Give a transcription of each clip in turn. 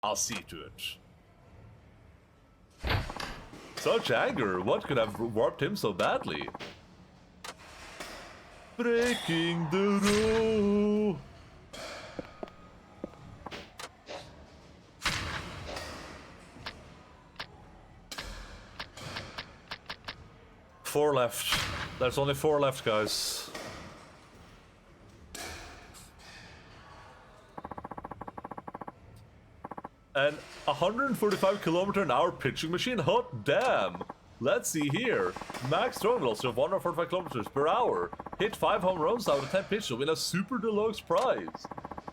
I'll see to it. Such anger, what could have warped him so badly? Breaking the rule. Four left. There's only 4 left, guys. An 145km/h pitching machine? Hot damn! Let's see here. Max throwing velocity of 145km/h. Hit 5 home runs out of 10 pitches to win a Super Deluxe prize.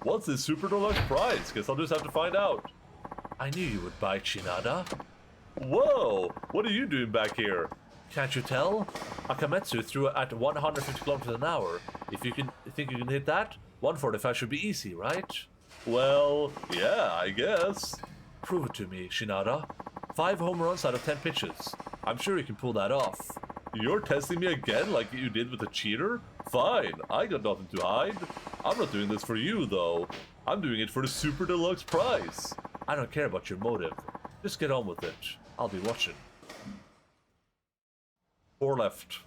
What's this Super Deluxe prize? Guess I'll just have to find out. I knew you would bite, Shinada. Whoa! What are you doing back here? Can't you tell? Akametsu threw at 150km/h. If you think you can hit that, 145 should be easy, right? Well, yeah, I guess. Prove it to me, Shinada. 5 home runs out of 10 pitches. I'm sure you can pull that off. You're testing me again like you did with the cheater? Fine, I got nothing to hide. I'm not doing this for you, though. I'm doing it for the Super Deluxe prize. I don't care about your motive. Just get on with it. I'll be watching. 4 left.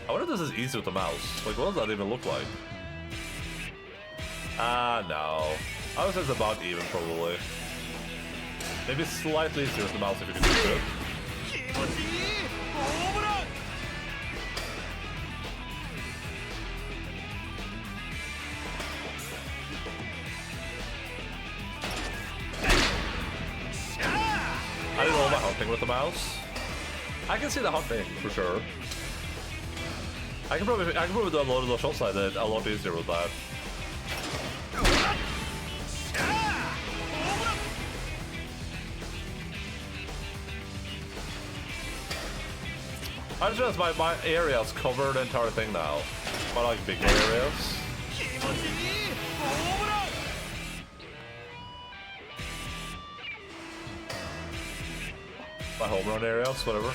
I wonder if this is easy with the mouse. Like, what does that even look like? Ah, no. I would say it's about even, probably. Maybe slightly easier with the mouse if you can do it. I didn't know about hunting with the mouse. I can see the hunting, for sure. I can probably do a lot of those shots I did a lot easier with that. I just realized my areas cover the entire thing now. My like bigger areas. My home run areas, whatever.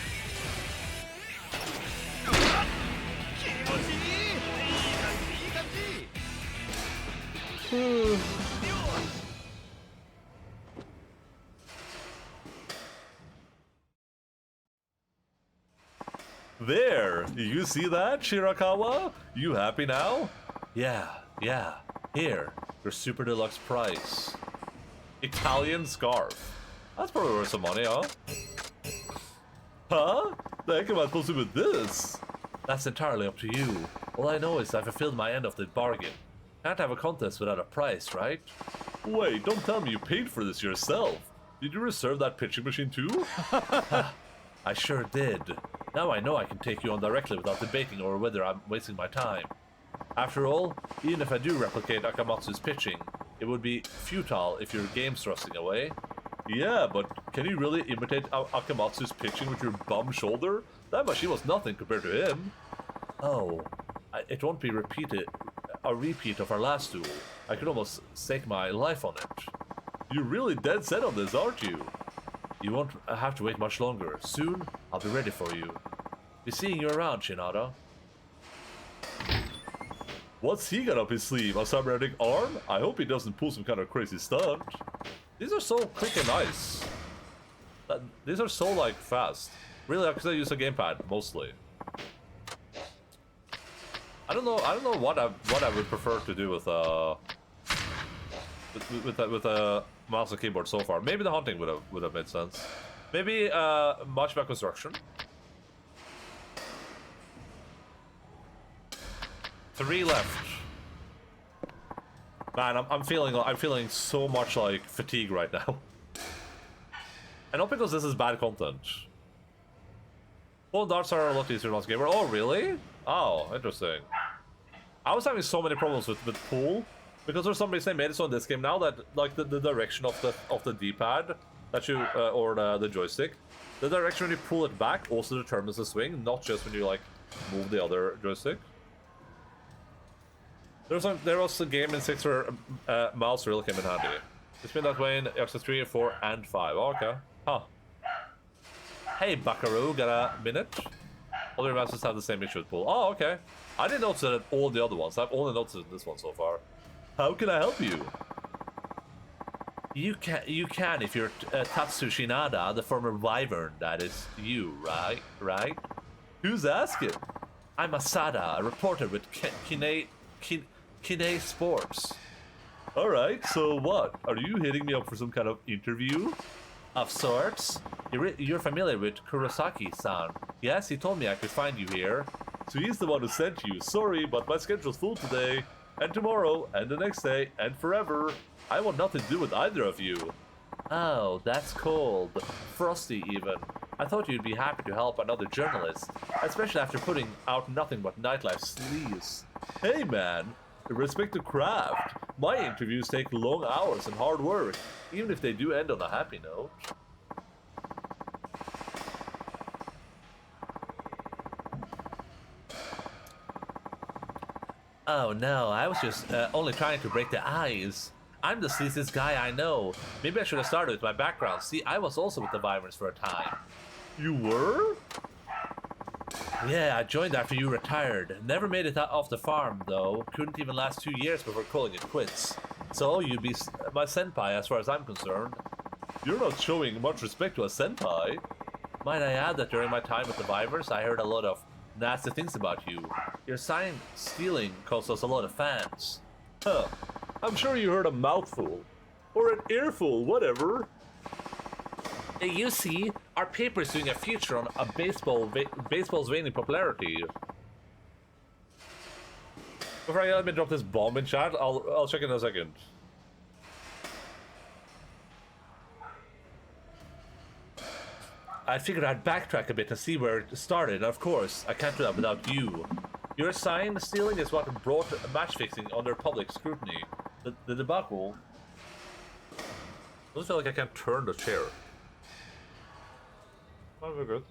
There! You see that, Shirakawa? You happy now? Yeah. Here, your Super Deluxe prize. Italian scarf. That's probably worth some money, huh? Huh? The heck am I supposed to do with this? That's entirely up to you. All I know is I fulfilled my end of the bargain. Can't have a contest without a prize, right? Wait, don't tell me you paid for this yourself. Did you reserve that pitching machine too? I sure did. Now I know I can take you on directly without debating over whether I'm wasting my time. After all, even if I do replicate Akamatsu's pitching, it would be futile if your game's thrusting away. Yeah, but can you really imitate Akamatsu's pitching with your bum shoulder? That machine was nothing compared to him. Oh, it won't be a repeat of our last duel. I could almost stake my life on it. You're really dead set on this, aren't you? You won't have to wait much longer. Soon, I'll be ready for you. Be seeing you around, Shinada. What's he got up his sleeve? A cybernetic arm? I hope he doesn't pull some kind of crazy stunt. These are so quick and nice. These are so, like, fast. Really, because I use a gamepad, mostly. I don't know what I would prefer to do with a mouse and keyboard so far. Maybe the hunting would have made sense. Maybe much about construction. 3 left. Man, I'm feeling so much like fatigue right now. And not because this is bad content. Well, darts are a lot easier than gamer. Oh, really? Oh, interesting. I was having so many problems with pool because for some reason they made it so in this game now that like the direction of the D-pad that you or the joystick, the direction when you pull it back also determines the swing, not just when you like move the other joystick. There was a game in 6 where mouse really came in handy. It's been that way in Yakuza 3, 4, and 5. Oh, okay. Huh. Hey, Buckaroo, got a minute? All the remasters have the same issue with pool. Oh, okay. I didn't notice it at all the other ones. I've only noticed it in this one so far. How can I help you? You can if you're Tatsushi Nada, the former Wyvern. That is you, right? Right? Who's asking? I'm Asada, a reporter with Kine Sports. Alright, so what? Are you hitting me up for some kind of interview? Of sorts. You're familiar with Kurosaki-san. Yes, he told me I could find you here. So he's the one who sent you. Sorry, but my schedule's full today, and tomorrow, and the next day, and forever. I want nothing to do with either of you. Oh, that's cold. Frosty, even. I thought you'd be happy to help another journalist, especially after putting out nothing but nightlife sleaze. Hey, man. Respect the craft. My interviews take long hours and hard work, even if they do end on a happy note. Oh no, I was just only trying to break the ice. I'm the sleaziest guy I know. Maybe I should have started with my background. See, I was also with the Wyverns for a time. You were? Yeah, I joined after you retired. Never made it off the farm, though. Couldn't even last 2 years before calling it quits. So, you'd be my senpai as far as I'm concerned. You're not showing much respect to a senpai. Might I add that during my time with the Wyverns, I heard a lot of nasty things about you. Your sign stealing cost us a lot of fans. Huh. I'm sure you heard a mouthful. Or an earful, whatever. You see, our paper is doing a feature on a baseball's waning popularity. Before I let me drop this bomb in chat, I'll check in a second. I figured I'd backtrack a bit and see where it started, and of course, I can't do that without you. Your sign stealing is what brought match fixing under public scrutiny. The debacle. I don't feel like I can turn the chair. Oh, very good.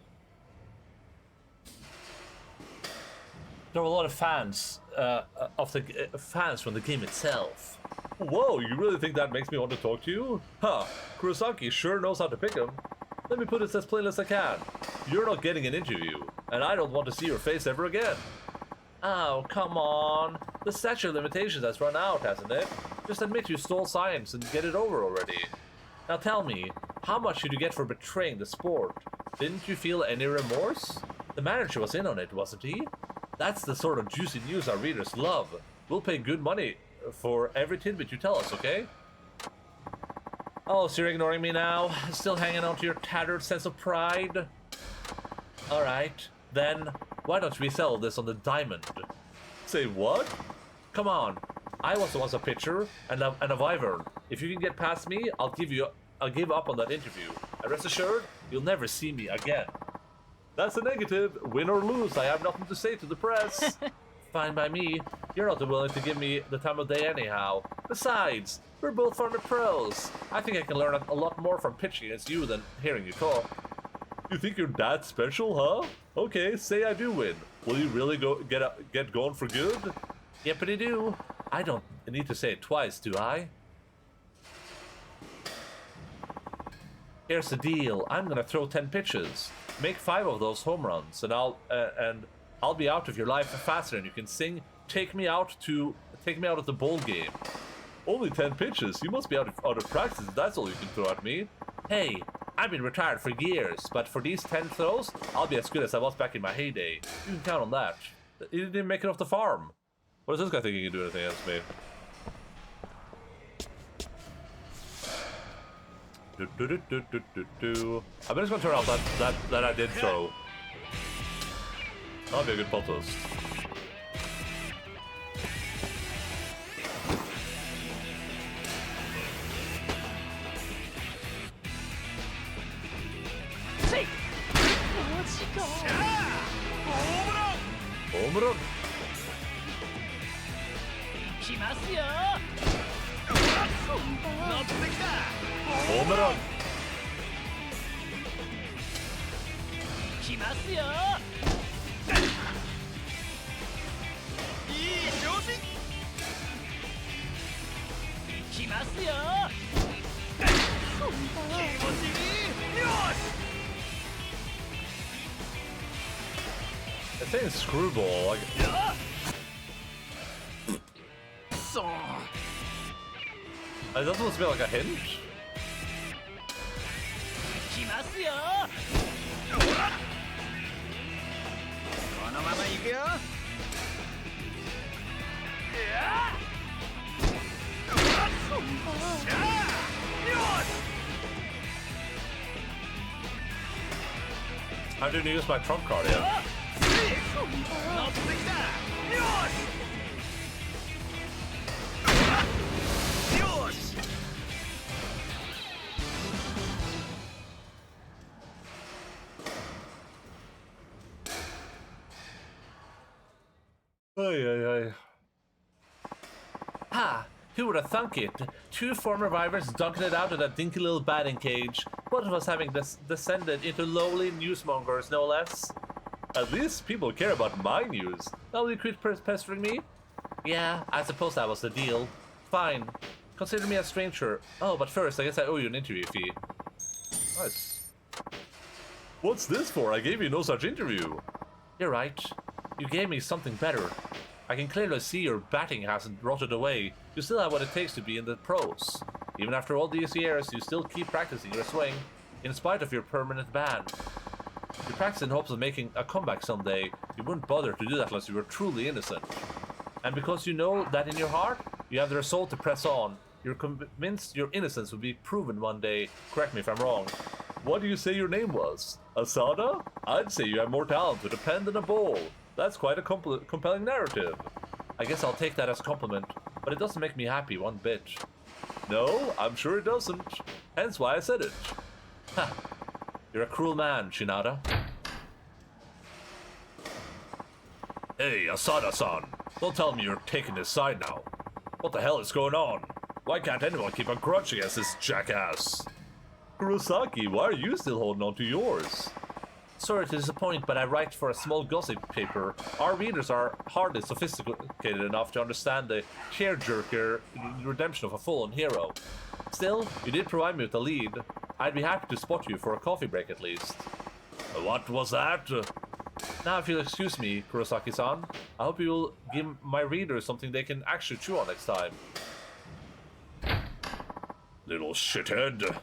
There were a lot of fans fans from the game itself. Whoa, you really think that makes me want to talk to you? Huh, Kurosaki sure knows how to pick 'em. Let me put it as plain as I can. You're not getting an interview, and I don't want to see your face ever again. Oh, come on. The statute of limitations has run out, hasn't it? Just admit you stole science and get it over already. Now tell me, how much did you get for betraying the sport? Didn't you feel any remorse? The manager was in on it, wasn't he? That's the sort of juicy news our readers love. We'll pay good money for every tidbit you tell us, okay? Oh, so you're ignoring me now? Still hanging on to your tattered sense of pride? Alright, then why don't we sell this on the diamond? Say what? Come on, I was once a pitcher and a Wyvern. If you can get past me, I'll give up on that interview. And rest assured, you'll never see me again. That's a negative. Win or lose, I have nothing to say to the press. Fine by me. You're not willing to give me the time of day anyhow. Besides, we're both former pros. I think I can learn a lot more from pitching against you than hearing you talk. You think you're that special, huh? Okay, say I do win. Will you really get going for good? Yippity do. I don't need to say it twice, do I? Here's the deal. I'm gonna throw 10 pitches. Make 5 of those home runs, and I'll be out of your life faster than you can sing Take Me Out of the Bowl Game. Only 10 pitches? You must be out of practice if that's all you can throw at me. Hey, I've been retired for years, but for these 10 throws, I'll be as good as I was back in my heyday. You can count on that. He didn't even make it off the farm. What does this guy think he can do anything against me? I'm just gonna turn off that I did throw. That'll be a good potos. Home run! Home run! saying screwball, like... Is that supposed to be like a hint? I didn't use my trump card yet. Ay. Ha! Who would have thunk it? Two former rivals dunking it out of that dinky little batting cage. Both of us having descended into lowly newsmongers, no less. At least people care about my news. Now will you quit pestering me? Yeah, I suppose that was the deal. Fine. Consider me a stranger. Oh, but first, I guess I owe you an interview fee. Nice. What's this for? I gave you no such interview. You're right. You gave me something better. I can clearly see your batting hasn't rotted away. You still have what it takes to be in the pros. Even after all these years, you still keep practicing your swing, in spite of your permanent ban. You practice in hopes of making a comeback someday. You wouldn't bother to do that unless you were truly innocent. And because you know that in your heart, you have the resolve to press on. You're convinced your innocence will be proven one day. Correct me if I'm wrong. What do you say your name was? Asada? I'd say you have more talent with a pen than a ball. That's quite a compelling narrative. I guess I'll take that as a compliment, but it doesn't make me happy one bit. No, I'm sure it doesn't. Hence why I said it. Ha! You're a cruel man, Shinada. Hey, Asada-san. Don't tell me you're taking his side now. What the hell is going on? Why can't anyone keep a grudge against this jackass? Kurosaki, why are you still holding on to yours? Sorry to disappoint, but I write for a small gossip paper. Our readers are hardly sophisticated enough to understand the tearjerker redemption of a fallen hero. Still, you did provide me with a lead. I'd be happy to spot you for a coffee break at least. What was that? Now, if you'll excuse me, Kurosaki-san, I hope you'll give my readers something they can actually chew on next time. Little shithead.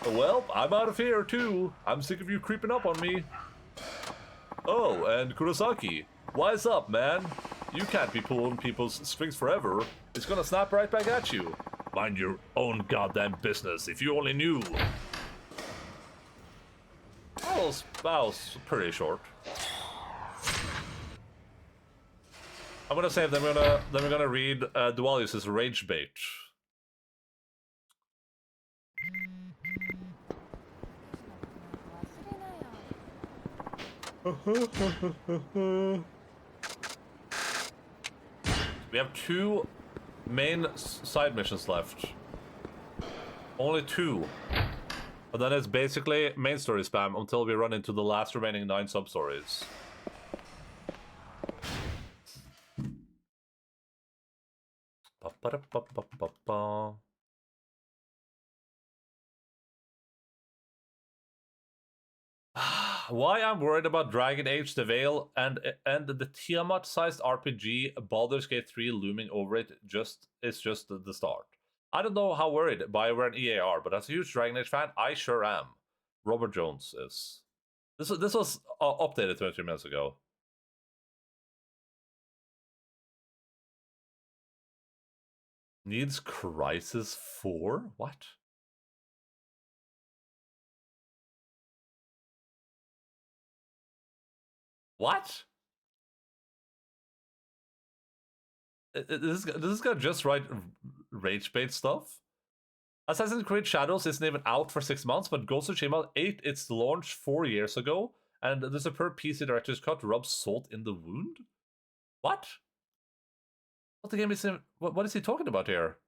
Well, I'm out of here too. I'm sick of you creeping up on me. Oh, and Kurosaki, wise up, man. You can't be pulling people's strings forever. It's gonna snap right back at you. Mind your own goddamn business, if you only knew. That was pretty short. I'm gonna save them. Then we're gonna read Dualius's Rage Bait. We have 2 main side missions left. Only 2. And then it's basically main story spam until we run into the last remaining 9 sub-stories. Why I'm worried about Dragon Age the Veil and the Tiamat-sized RPG Baldur's Gate 3 looming over it is just the start. I don't know how worried BioWare and EA are, but as a huge Dragon Age fan, I sure am. Robert Jones is. This was updated 23 minutes ago. Needs Crisis 4? What? What? Does this guy just write rage bait stuff? Assassin's Creed Shadows isn't even out for 6 months, but Ghost of Tsushima ate its launch 4 years ago, and the superb PC director's cut rubs salt in the wound? What? What the game is in? What is he talking about here?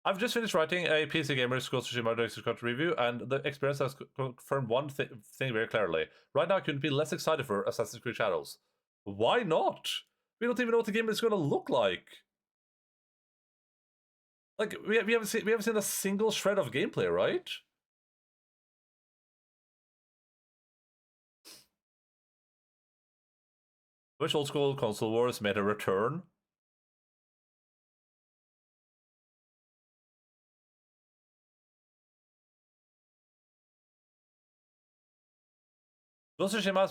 I've just finished writing a PC Gamer's Ghost of Tsushima director's cut review, and the experience has confirmed one thing very clearly. Right now, I couldn't be less excited for Assassin's Creed Shadows. Why not? We don't even know what the game is going to look like. Like we haven't seen a single shred of gameplay, right? Which old school console wars made a return? Ghost of Tsushima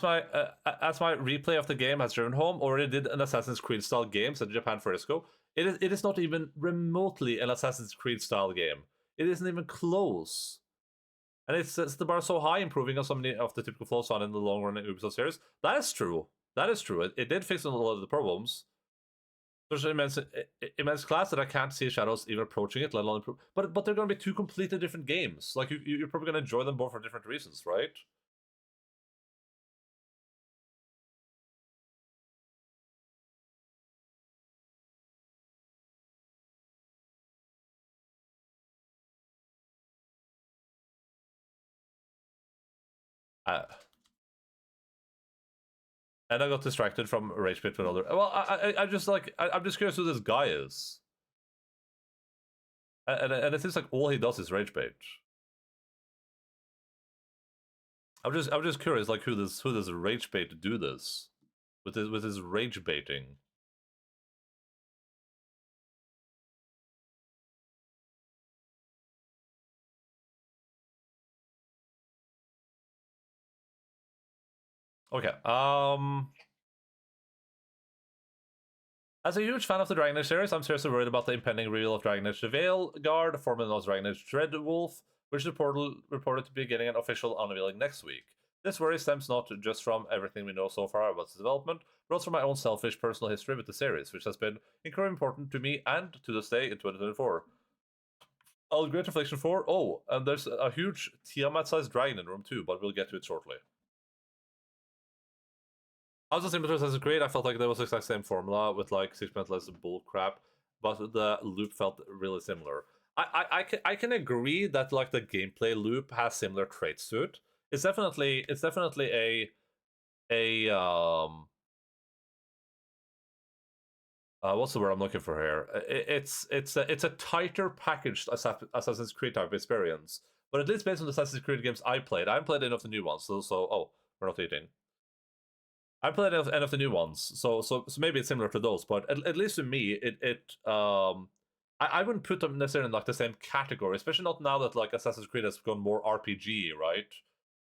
as my replay of the game has driven home already did an Assassin's Creed style game set in Japan 4 years ago. It is not even remotely an Assassin's Creed style game. It isn't even close. And it sets the bar so high, improving on so many of the typical flaws found in the long run Ubisoft series. That is true. That is true. It did fix a lot of the problems. There's an immense class that I can't see Shadows even approaching it, let alone improve. But they're going to be two completely different games. Like you're probably going to enjoy them both for different reasons, right? Uh, and I got distracted from Rage Pit with other. Well, I'm just like I'm just curious who this guy is, and it seems like all he does is Rage Bait. I'm just curious, like who does Rage Bait do this with his rage baiting. Okay. As a huge fan of the Dragon Age series, I'm seriously worried about the impending reveal of Dragon Age the Veilguard, formerly known as Dragon Age Dreadwolf, which is reported to be getting an official unveiling next week. This worry stems not just from everything we know so far about its development, but also from my own selfish personal history with the series, which has been incredibly important to me and to this day in 2024. Oh, Great Reflection 4? Oh, and there's a huge Tiamat-sized dragon in room 2, but we'll get to it shortly. I was just saying with Assassin's Creed, I felt like there was the exact same formula with like 6% less bull crap, but the loop felt really similar. I can agree that like the gameplay loop has similar traits to it. It's definitely a what's the word I'm looking for here? It's a tighter packaged Assassin's Creed type experience. But at least based on the Assassin's Creed games I haven't played any of the new ones. So oh, we're not eating. I played any of the new ones, so maybe it's similar to those. But at least to me, I wouldn't put them necessarily in like the same category, especially not now that like Assassin's Creed has gone more RPG, right?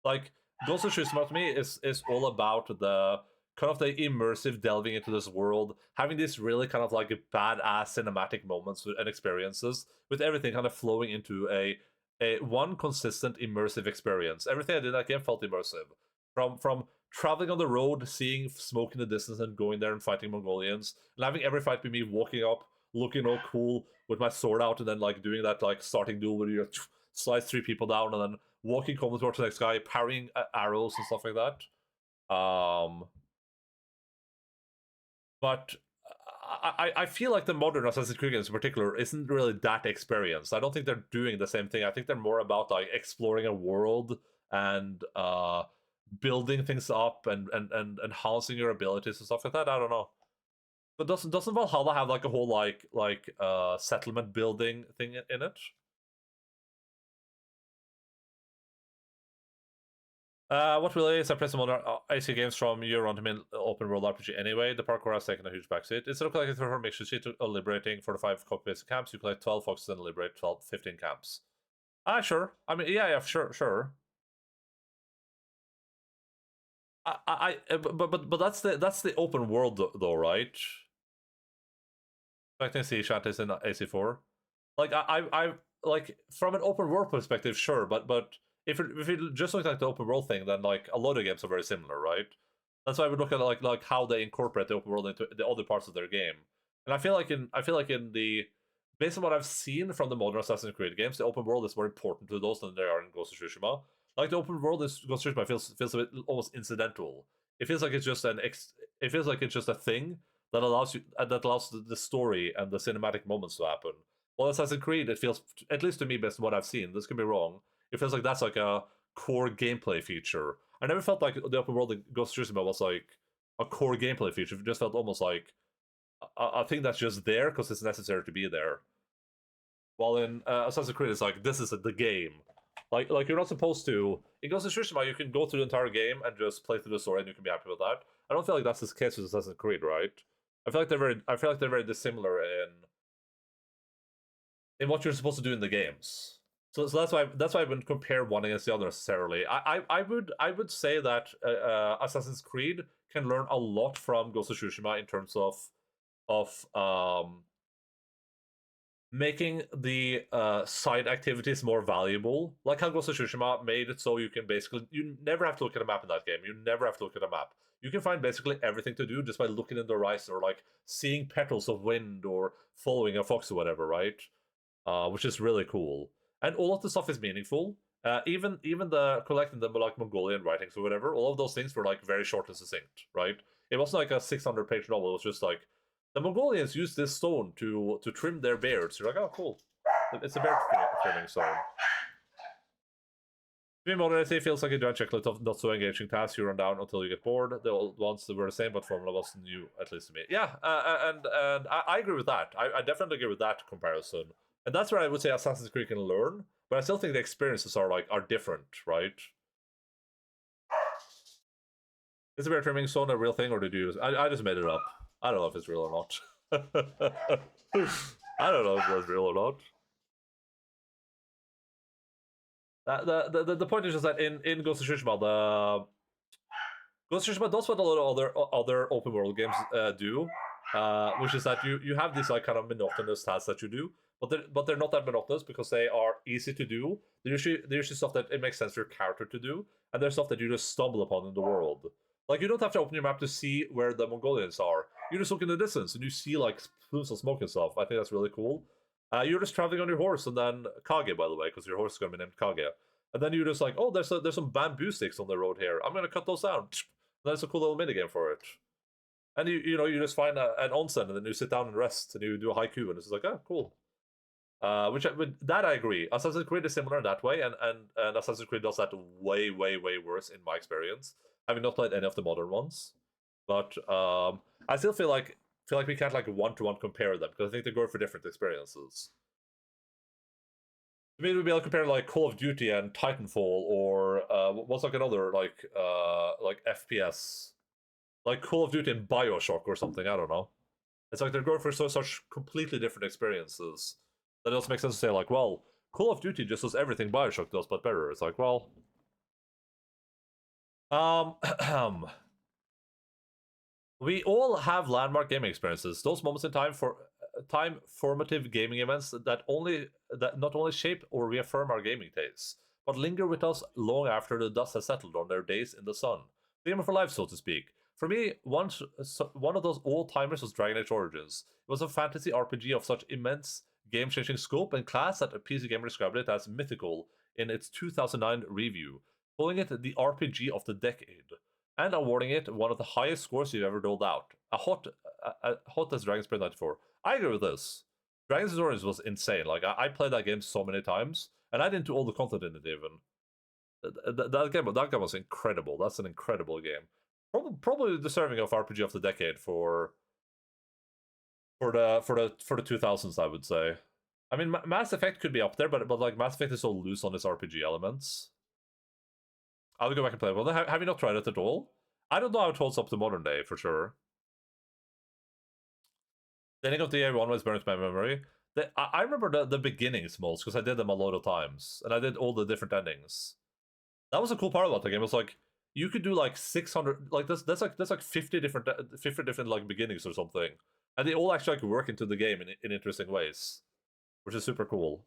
Like Ghost of Tsushima to me is all about the kind of the immersive delving into this world, having these really kind of like badass cinematic moments and experiences, with everything kind of flowing into a one consistent immersive experience. Everything I did in that game felt immersive. From traveling on the road, seeing smoke in the distance, and going there and fighting Mongolians, and having every fight be me walking up, looking all cool with my sword out, and then like doing that like starting duel where you slice 3 people down, and then walking combat towards the next guy, parrying arrows and stuff like that. But I feel like the modern Assassin's Creed games in particular isn't really that experienced. I don't think they're doing the same thing. I think they're more about like exploring a world and building things up and enhancing your abilities and stuff like that. I don't know. But doesn't Valhalla have like a whole settlement building thing in it? What really separates some other AC games from your run-to-main open world RPG anyway? The parkour has taken a huge backseat. It's looking like it's for mixture sheet liberating 45 copy-based camps. You play 12 foxes and liberate 15 camps. Sure. I mean, yeah, sure. But that's the open world though, right? Expecting sea shanties in AC4. Like I like from an open world perspective, sure, but if it just looks like the open world thing, then like a lot of games are very similar, right? That's why I would look at like how they incorporate the open world into the other parts of their game. And I feel like in the based on what I've seen from the modern Assassin's Creed games, the open world is more important to those than they are in Ghost of Tsushima. Like the open world is Ghost of Tsushima feels a bit almost incidental. It feels like it's just it feels like it's just a thing that allows the story and the cinematic moments to happen. Well, Assassin's Creed, it feels, at least to me, based on what I've seen, this could be wrong, it feels like that's like a core gameplay feature. I never felt like the open world in Ghost of Tsushima was like a core gameplay feature. It just felt almost like a thing that's just there because it's necessary to be there. While in Assassin's Creed, it's like, this is the game. Like you're not supposed to. In Ghost of Tsushima, you can go through the entire game and just play through the story, and you can be happy with that. I don't feel like that's the case with Assassin's Creed, right? I feel like they're very dissimilar in what you're supposed to do in the games. So that's why I wouldn't compare one against the other necessarily. I would say that Assassin's Creed can learn a lot from Ghost of Tsushima in terms of making the side activities more valuable. Like how Ghost of Tsushima made it so you can basically you never have to look at a map in that game. You never have to look at a map. You can find basically everything to do just by looking in the horizon or like seeing petals of wind or following a fox or whatever, right? Which is really cool. And all of the stuff is meaningful. Even the collecting the like Mongolian writings or whatever, all of those things were like very short and succinct, right? It wasn't like a 600-page novel. It was just like the Mongolians used this stone to trim their beards. You're like, oh, cool. It's a beard trimming stone. To me, modernity feels like a giant checklist of not so engaging tasks you run down until you get bored. The old ones were the same, but formula wasn't new, at least to me. Yeah, and I agree with that. I definitely agree with that comparison. And that's where I would say Assassin's Creed can learn, but I still think the experiences are different, right? Is the bear trimming stone a real thing, or did you? I just made it up. I don't know if it's real or not. I don't know if it's real or not. The point is just that in Ghost of Tsushima, Ghost of Tsushima does what a lot of other open world games do, which is that you have these like kind of monotonous tasks that you do, but they're not that monotonous because they are easy to do. They're usually stuff that it makes sense for your character to do, and there's stuff that you just stumble upon in the world. Like you don't have to open your map to see where the Mongolians are. You just look in the distance and you see like plumes of smoke and stuff. I think that's really cool. You're just traveling on your horse, and then Kage, by the way, because your horse is going to be named Kage. And then you're just like, oh, there's some bamboo sticks on the road here. I'm going to cut those down. That's a cool little minigame for it. And you just find an onsen, and then you sit down and rest, and you do a haiku, and it's just like, oh, cool. That I agree. Assassin's Creed is similar in that way, and Assassin's Creed does that way, way, way worse in my experience. Having not played any of the modern ones, but I still feel like we can't like one-to-one compare them because I think they go for different experiences. To me, it would be like comparing like Call of Duty and Titanfall, or what's like another like FPS, like Call of Duty and BioShock or something. I don't know. It's like they're going for such completely different experiences that it also makes sense to say like, well, Call of Duty just does everything BioShock does, but better. It's like, well, we all have landmark gaming experiences. Those moments in time for time formative gaming events that not only shape or reaffirm our gaming tastes, but linger with us long after the dust has settled on their days in the sun. Game for life, so to speak. For me, one of those old-timers was Dragon Age Origins. It was a fantasy RPG of such immense game-changing scope and class that a PC Gamer described it as mythical in its 2009 review, calling it the RPG of the decade, and awarding it one of the highest scores you've ever doled out. A hot as Dragon's Breath 94. I agree with this. Dragon's Origins was insane. Like, I played that game so many times, and I didn't do all the content in it even. That game was incredible. That's an incredible game. Probably deserving of RPG of the decade for the 2000s, I would say. I mean, Mass Effect could be up there, but like Mass Effect is so loose on its RPG elements. I'll go back and play it. Well, have you not tried it at all? I don't know how it holds up to modern day, for sure. The ending of the A1 was burned to my memory. I remember the beginnings most, because I did them a lot of times. And I did all the different endings. That was a cool part about the game. It was like, you could do like 600... Like, that's like 50 different like beginnings or something. And they all actually like work into the game in interesting ways. Which is super cool.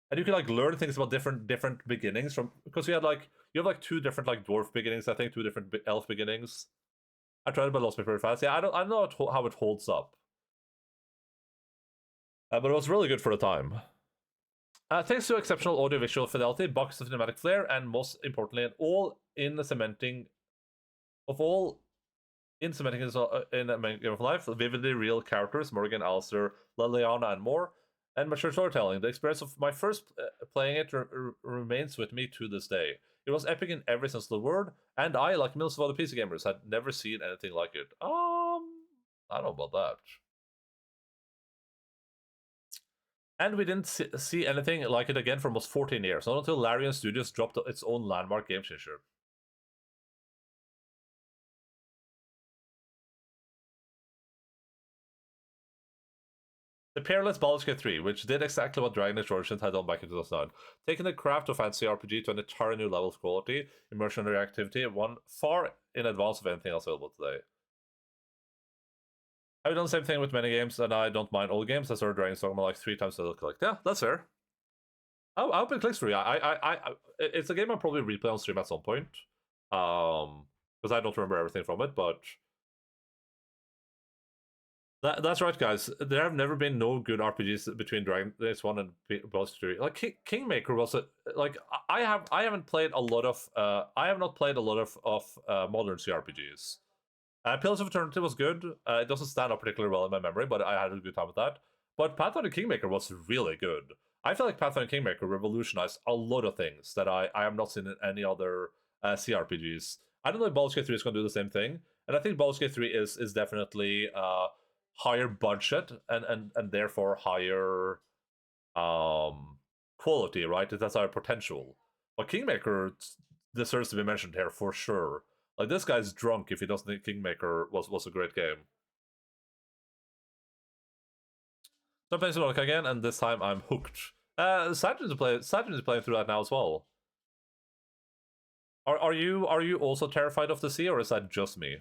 And you can like learn things about different beginnings from, because you have like two different like dwarf beginnings, I think, two different elf beginnings. I tried it, but lost me very fast. Yeah, I don't know how it holds up, but it was really good for the time. Thanks to exceptional audiovisual fidelity, box of cinematic flair, and most importantly, in cementing in Game of Life, vividly real characters, Morgan, Alistair, Liliana, and more, and mature storytelling. The experience of my first playing it remains with me to this day. It was epic in every sense of the word, and I, like millions of other PC gamers, had never seen anything like it. I don't know about that. And we didn't see anything like it again for almost 14 years, not until Larian Studios dropped its own landmark game changer. The Peerless Baldur's Gate 3, which did exactly what Dragon Age Origins had done back in 2009, taking the craft of fantasy RPG to an entirely new level of quality, immersion, and reactivity, one far in advance of anything else available today. I've done the same thing with many games, and I don't mind old games. I started Dragon's Dogma like 3 times to collect. Yeah, that's fair. I hope it clicks for you. It's a game I'll probably replay on stream at some point. Because I don't remember everything from it, but that's right, guys. There have never been no good RPGs between Dragon Age 1 and Baldur's 3. Like Kingmaker was like I haven't played a lot of I have not played a lot of modern CRPGs. Pillars of Eternity was good. It doesn't stand up particularly well in my memory, but I had a good time with that. But Pathfinder Kingmaker was really good. I feel like Pathfinder Kingmaker revolutionized a lot of things that I have not seen in any other CRPGs. I don't know if Baldur's Gate 3 is going to do the same thing, and I think Baldur's Gate 3 is definitely higher budget and therefore higher quality, right? That's higher potential. But Kingmaker deserves to be mentioned here for sure. Like, this guy's drunk if he doesn't think Kingmaker was a great game. So I'm playing Subnautica again, and this time I'm hooked. Saturn is playing through that now as well. Are you also terrified of the sea, or is that just me?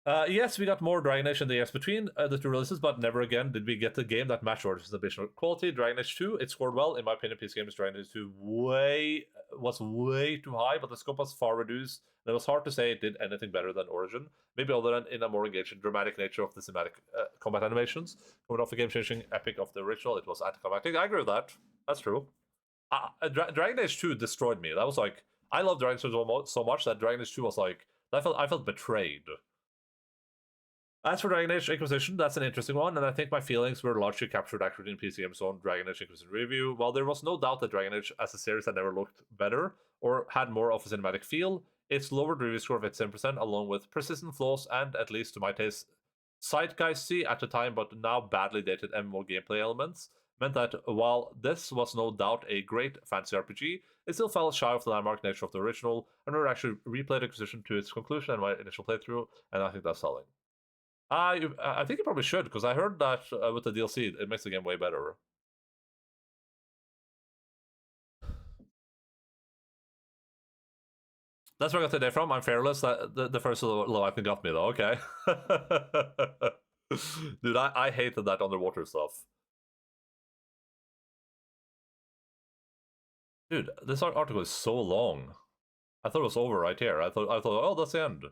Yes, we got more Dragon Age in the years between the two releases, but never again did we get the game that matched Origins' ambition quality. Dragon Age 2, it scored well. In my opinion, PC Gamer's Dragon Age 2 was way too high, but the scope was far reduced. And it was hard to say it did anything better than Origin. Maybe other than in a more engaging, dramatic nature of the cinematic combat animations. Coming off the game-changing epic of the original, it was anticlimactic. I agree with that. That's true. Dragon Age 2 destroyed me. That was like, I love Dragon Age 2 so much that Dragon Age 2 was like, I felt betrayed. As for Dragon Age Inquisition, that's an interesting one, and I think my feelings were largely captured actually in PC Gamer's own Dragon Age Inquisition review. While there was no doubt that Dragon Age as a series had never looked better or had more of a cinematic feel, its lowered review score of 87%, along with persistent flaws and, at least to my taste, zeitgeisty at the time but now badly dated MMO gameplay elements, meant that while this was no doubt a great fantasy RPG, it still fell shy of the landmark nature of the original, and never actually replayed Inquisition to its conclusion in my initial playthrough, and I think that's selling. I think you probably should, because I heard that with the DLC, it makes the game way better. That's where I got the day from. I'm fearless. The first low icon got me, though. Okay. Dude, I hated that underwater stuff. Dude, this article is so long. I thought it was over right here. I thought, oh, that's the end.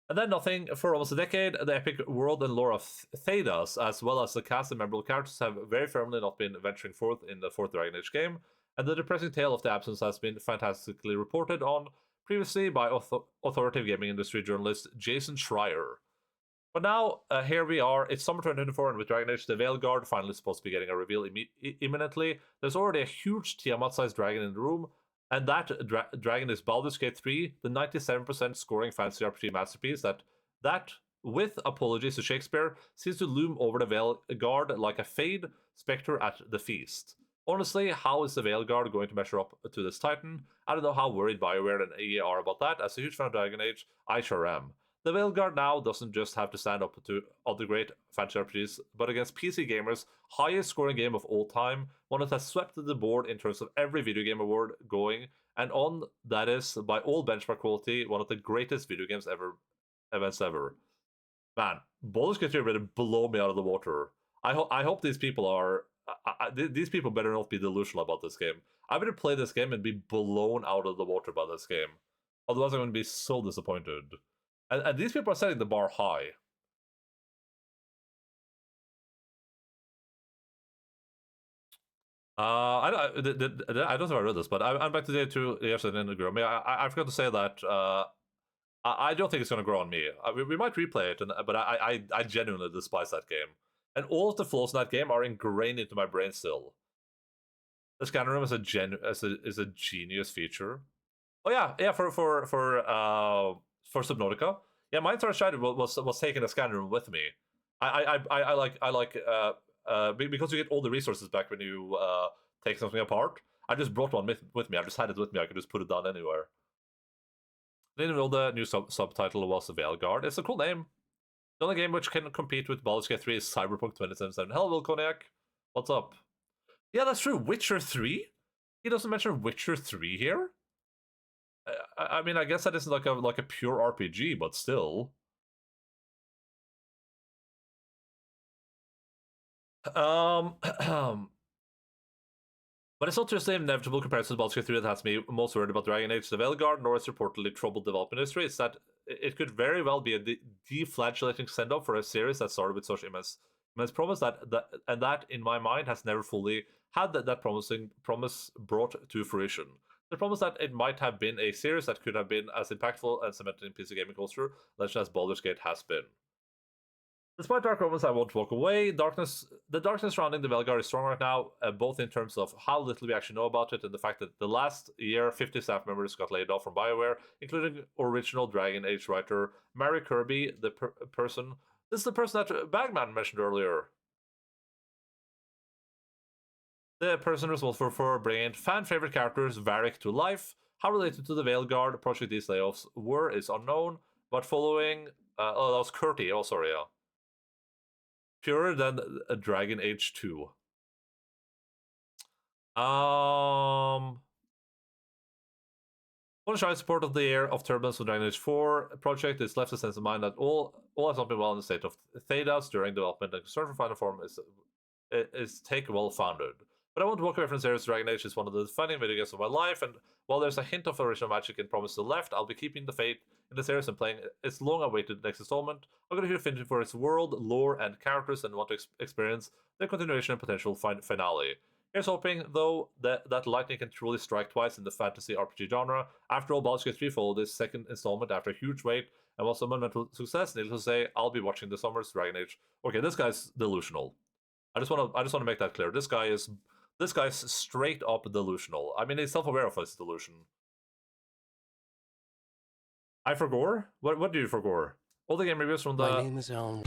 And then nothing for almost a decade. The epic world and lore of Thedas, as well as the cast and memorable characters, have very firmly not been venturing forth in the fourth Dragon Age game, and the depressing tale of the absence has been fantastically reported on previously by authoritative gaming industry journalist Jason Schreier. But now, here we are. It's summer 2024, and with Dragon Age, the Veilguard finally supposed to be getting a reveal imminently. There's already a huge Tiamat-sized dragon in the room, and that dragon is Baldur's Gate 3, the 97% scoring fantasy RPG masterpiece that, with apologies to Shakespeare, seems to loom over the Veilguard like a fade spectre at the feast. Honestly, how is the Veilguard going to measure up to this titan? I don't know how worried BioWare and EA are about that. As a huge fan of Dragon Age, I sure am. The Veilguard now doesn't just have to stand up to other great fantasy RPGs, but against PC gamers' highest scoring game of all time, one that has swept the board in terms of every video game award going, and on that is, by all benchmark quality, one of the greatest video games events ever. Man, Baldur's Gate 3 really blow me out of the water. I hope these people are... these people better not be delusional about this game. I better play this game and be blown out of the water by this game. Otherwise I'm going to be so disappointed. And these people are setting the bar high. I don't know if I read this, but I'm back to day 2 years and then grow. I forgot to say that I don't think it's going to grow on me. We might replay it, but I genuinely despise that game. And all of the flaws in that game are ingrained into my brain still. The scanner room is a genius feature. Oh yeah, for Subnautica. Yeah, mine started shining was taking a scanner room with me. I like because you get all the resources back when you take something apart. I just brought one with me. I just had it with me. I could just put it down anywhere. Then the new subtitle was the Veilguard. It's a cool name. The only game which can compete with Baldur's Gate 3 is Cyberpunk 2077. Hello, Cognac. What's up? Yeah, that's true. Witcher 3? He doesn't mention Witcher 3 here? I mean, I guess that isn't like a pure RPG, but still. But it's not just the inevitable comparison to Baldur's Gate 3 that has me most worried about Dragon Age the Veilguard, nor its reportedly troubled development history. It's that it could very well be a deflagellating send-up for a series that started with such immense promise that, in my mind, has never fully had that promise brought to fruition. The promise that it might have been a series that could have been as impactful and cemented in PC gaming culture, as Baldur's Gate has been. Despite dark moments, I won't walk away. The darkness surrounding the Veilguard is strong right now, both in terms of how little we actually know about it and the fact that the last year, 50 staff members got laid off from BioWare, including original Dragon Age writer Mary Kirby, the person. This is the person that Bagman mentioned earlier. The person responsible for bringing fan-favorite characters Varric to life. How related to the Veilguard project these layoffs were is unknown, but following... oh, that was Curti. Oh, sorry, yeah. Purer than a Dragon Age 2. One shine support of the year of turbulence of Dragon Age 4 project is left a sense of mind that all has not been well in the state of Thedas during development, and concern for final form is take well founded. But I won't walk away from the series. Dragon Age is one of the defining video games of my life, and while there's a hint of original magic and promise to the left, I'll be keeping the faith in the series and playing its long-awaited next installment. I'm going to finish for its world, lore, and characters, and want to experience the continuation and potential finale. Here's hoping, though, that lightning can truly strike twice in the fantasy RPG genre. After all, Baldur's Gate 3 followed this second installment after a huge wait and was a monumental success. Needless to say, I'll be watching this summer's Dragon Age. Okay, this guy's delusional. I just want to make that clear. This guy's straight up delusional. I mean, he's self-aware of his delusion. I forgore? What do you forgore? All the game reviews from the... My name is Elm.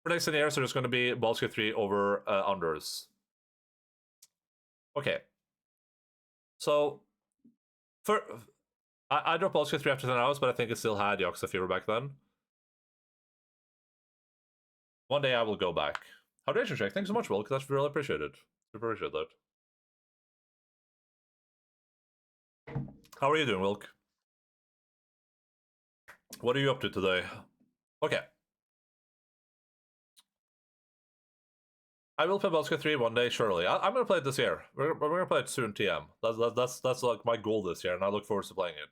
For next 10 years, there's going to be Baldur's Gate 3 over unders. Okay. So, I dropped Baldur's Gate 3 after 10 hours, but I think it still had Yakuza fever back then. One day I will go back. Hydration check. Thanks so much, Will, because that's really appreciated. Super appreciate that. How are you doing, Wilk? What are you up to today? Okay. I will play Baldur's Gate 3 one day, surely. I'm gonna play it this year. We're gonna play it soon, TM. That's like my goal this year, and I look forward to playing it.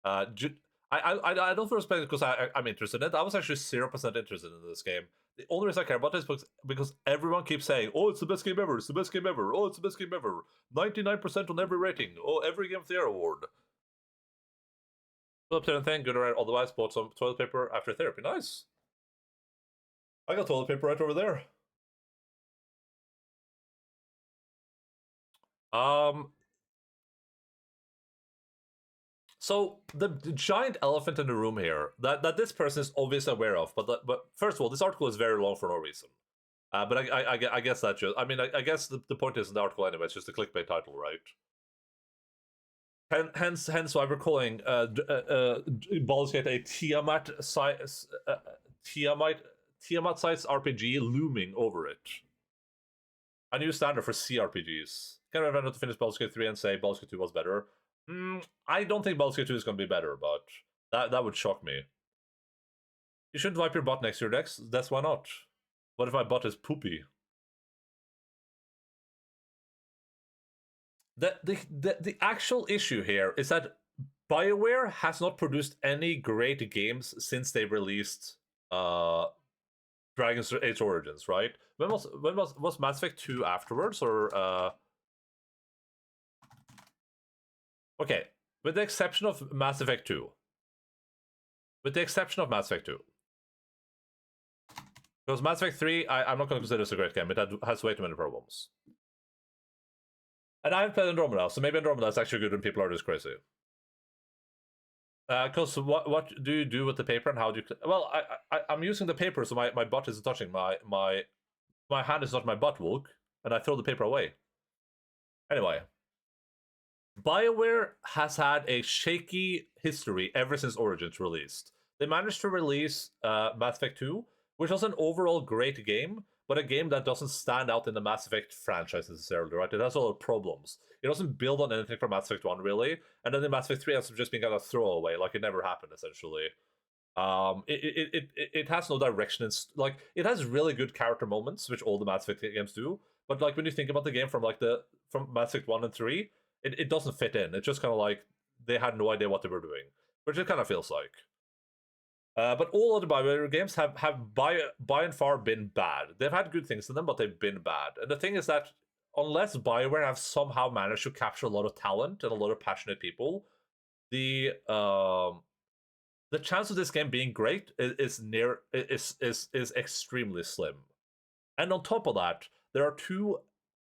I don't first play it because I'm interested in it. I was actually 0% interested in this game. The only reason I care about it is because everyone keeps saying, "Oh, it's the best game ever! It's the best game ever! Oh, it's the best game ever! 99% on every rating! Oh, every Game of the Year award!" Up to anything, good or otherwise, bought some toilet paper after therapy. Nice. I got toilet paper right over there. So the giant elephant in the room here that this person is obviously aware of, but first of all, this article is very long for no reason. But I guess that just, I mean, I guess the point isn't the article anyway. It's just a clickbait title, right? Hence why we're calling Baldur's Gate a Tiamat-sized RPG looming over it. A new standard for CRPGs. Can I remember to finish Baldur's Gate 3 and say Baldur's Gate 2 was better? I don't think Baldur's Gate 2 is going to be better, but that would shock me. You shouldn't wipe your butt next to your decks. That's why not. What if my butt is poopy? The actual issue here is that BioWare has not produced any great games since they released Dragon Age Origins, right? When was Mass Effect 2 afterwards, or Okay, with the exception of Mass Effect 2. Because Mass Effect 3, I'm not going to consider this a great game. It has way too many problems. And I haven't played Andromeda, so maybe Andromeda is actually good when people are just crazy. Because what do you do with the paper, and how do you... Well, I'm using the paper, so my butt isn't touching. My hand is not my butt, Wolk, and I throw the paper away. Anyway. BioWare has had a shaky history ever since Origins released. they managed to release Mass Effect 2, which was an overall great game, but a game that doesn't stand out in the Mass Effect franchise necessarily, right? It has a lot of problems. It doesn't build on anything from Mass Effect 1, really, and then the Mass Effect 3 ends up just being kind of throwaway, like it never happened, essentially. It has no direction. It's like it has really good character moments, which all the Mass Effect games do. But like when you think about the game from Mass Effect 1 and 3, it doesn't fit in. It's just kind of like they had no idea what they were doing, which it kind of feels like. But all other BioWare games have by and far been bad. They've had good things in them, but they've been bad. And the thing is that unless BioWare have somehow managed to capture a lot of talent and a lot of passionate people, the chance of this game being great is extremely slim. And on top of that, there are two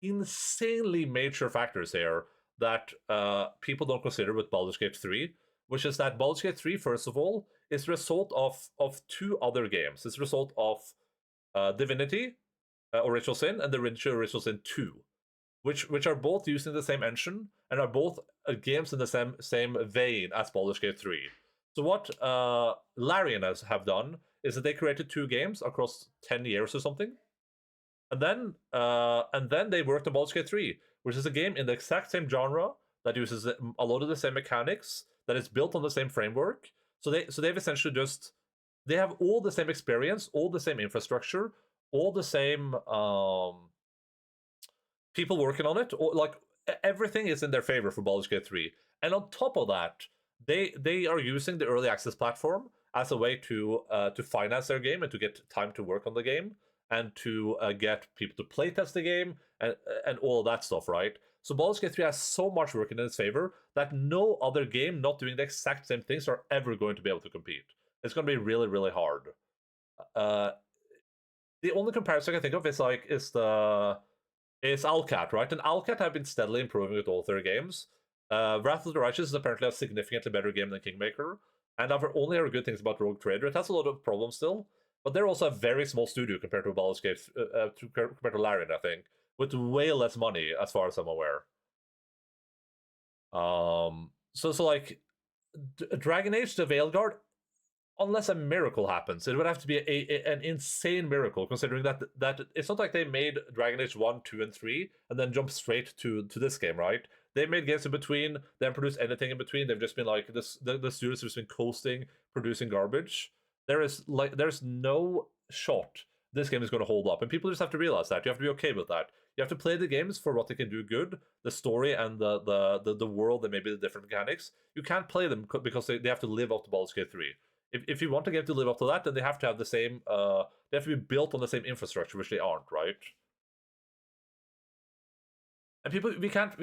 insanely major factors here that people don't consider with Baldur's Gate 3, which is that Baldur's Gate 3, first of all, is the result of two other games. It's the result of Divinity, Original Sin, and the Original Sin 2, which are both using the same engine and are both games in the same vein as Baldur's Gate 3. So what Larian have done is that they created two games across 10 years or something, and then they worked on Baldur's Gate 3, which is a game in the exact same genre that uses a lot of the same mechanics, that is built on the same framework. So they've essentially they have all the same experience, all the same infrastructure, all the same people working on it. Like everything is in their favor for Baldur's Gate 3. And on top of that, they are using the early access platform as a way to finance their game and to get time to work on the game and to get people to playtest the game and all of that stuff, right? So Baldur's Gate 3 has so much working in its favor that no other game not doing the exact same things are ever going to be able to compete. It's going to be really, really hard. The only comparison I can think of is Alcat, right? And Alcat have been steadily improving with all their games. Wrath of the Righteous is apparently a significantly better game than Kingmaker, and I've only heard good things about Rogue Trader. It has a lot of problems still, but they're also a very small studio compared to Baldur's Gate, compared to Larian, I think, with way less money, as far as I'm aware. So like, Dragon Age the Veilguard, unless a miracle happens, it would have to be an insane miracle, considering that it's not like they made Dragon Age 1, 2, and 3 and then jumped straight to this game, right? They made games in between, they haven't produced anything in between. They've just been like the studios have just been coasting, producing garbage. There's no shot this game is going to hold up, and people just have to realize that. You have to be okay with that. You have to play the games for what they can do good, the story and the world and maybe the different mechanics. You can't play them because they have to live up to Baldur's Gate 3. If you want a game to live up to that, then they have to have the same. They have to be built on the same infrastructure, which they aren't, right? And people, you can't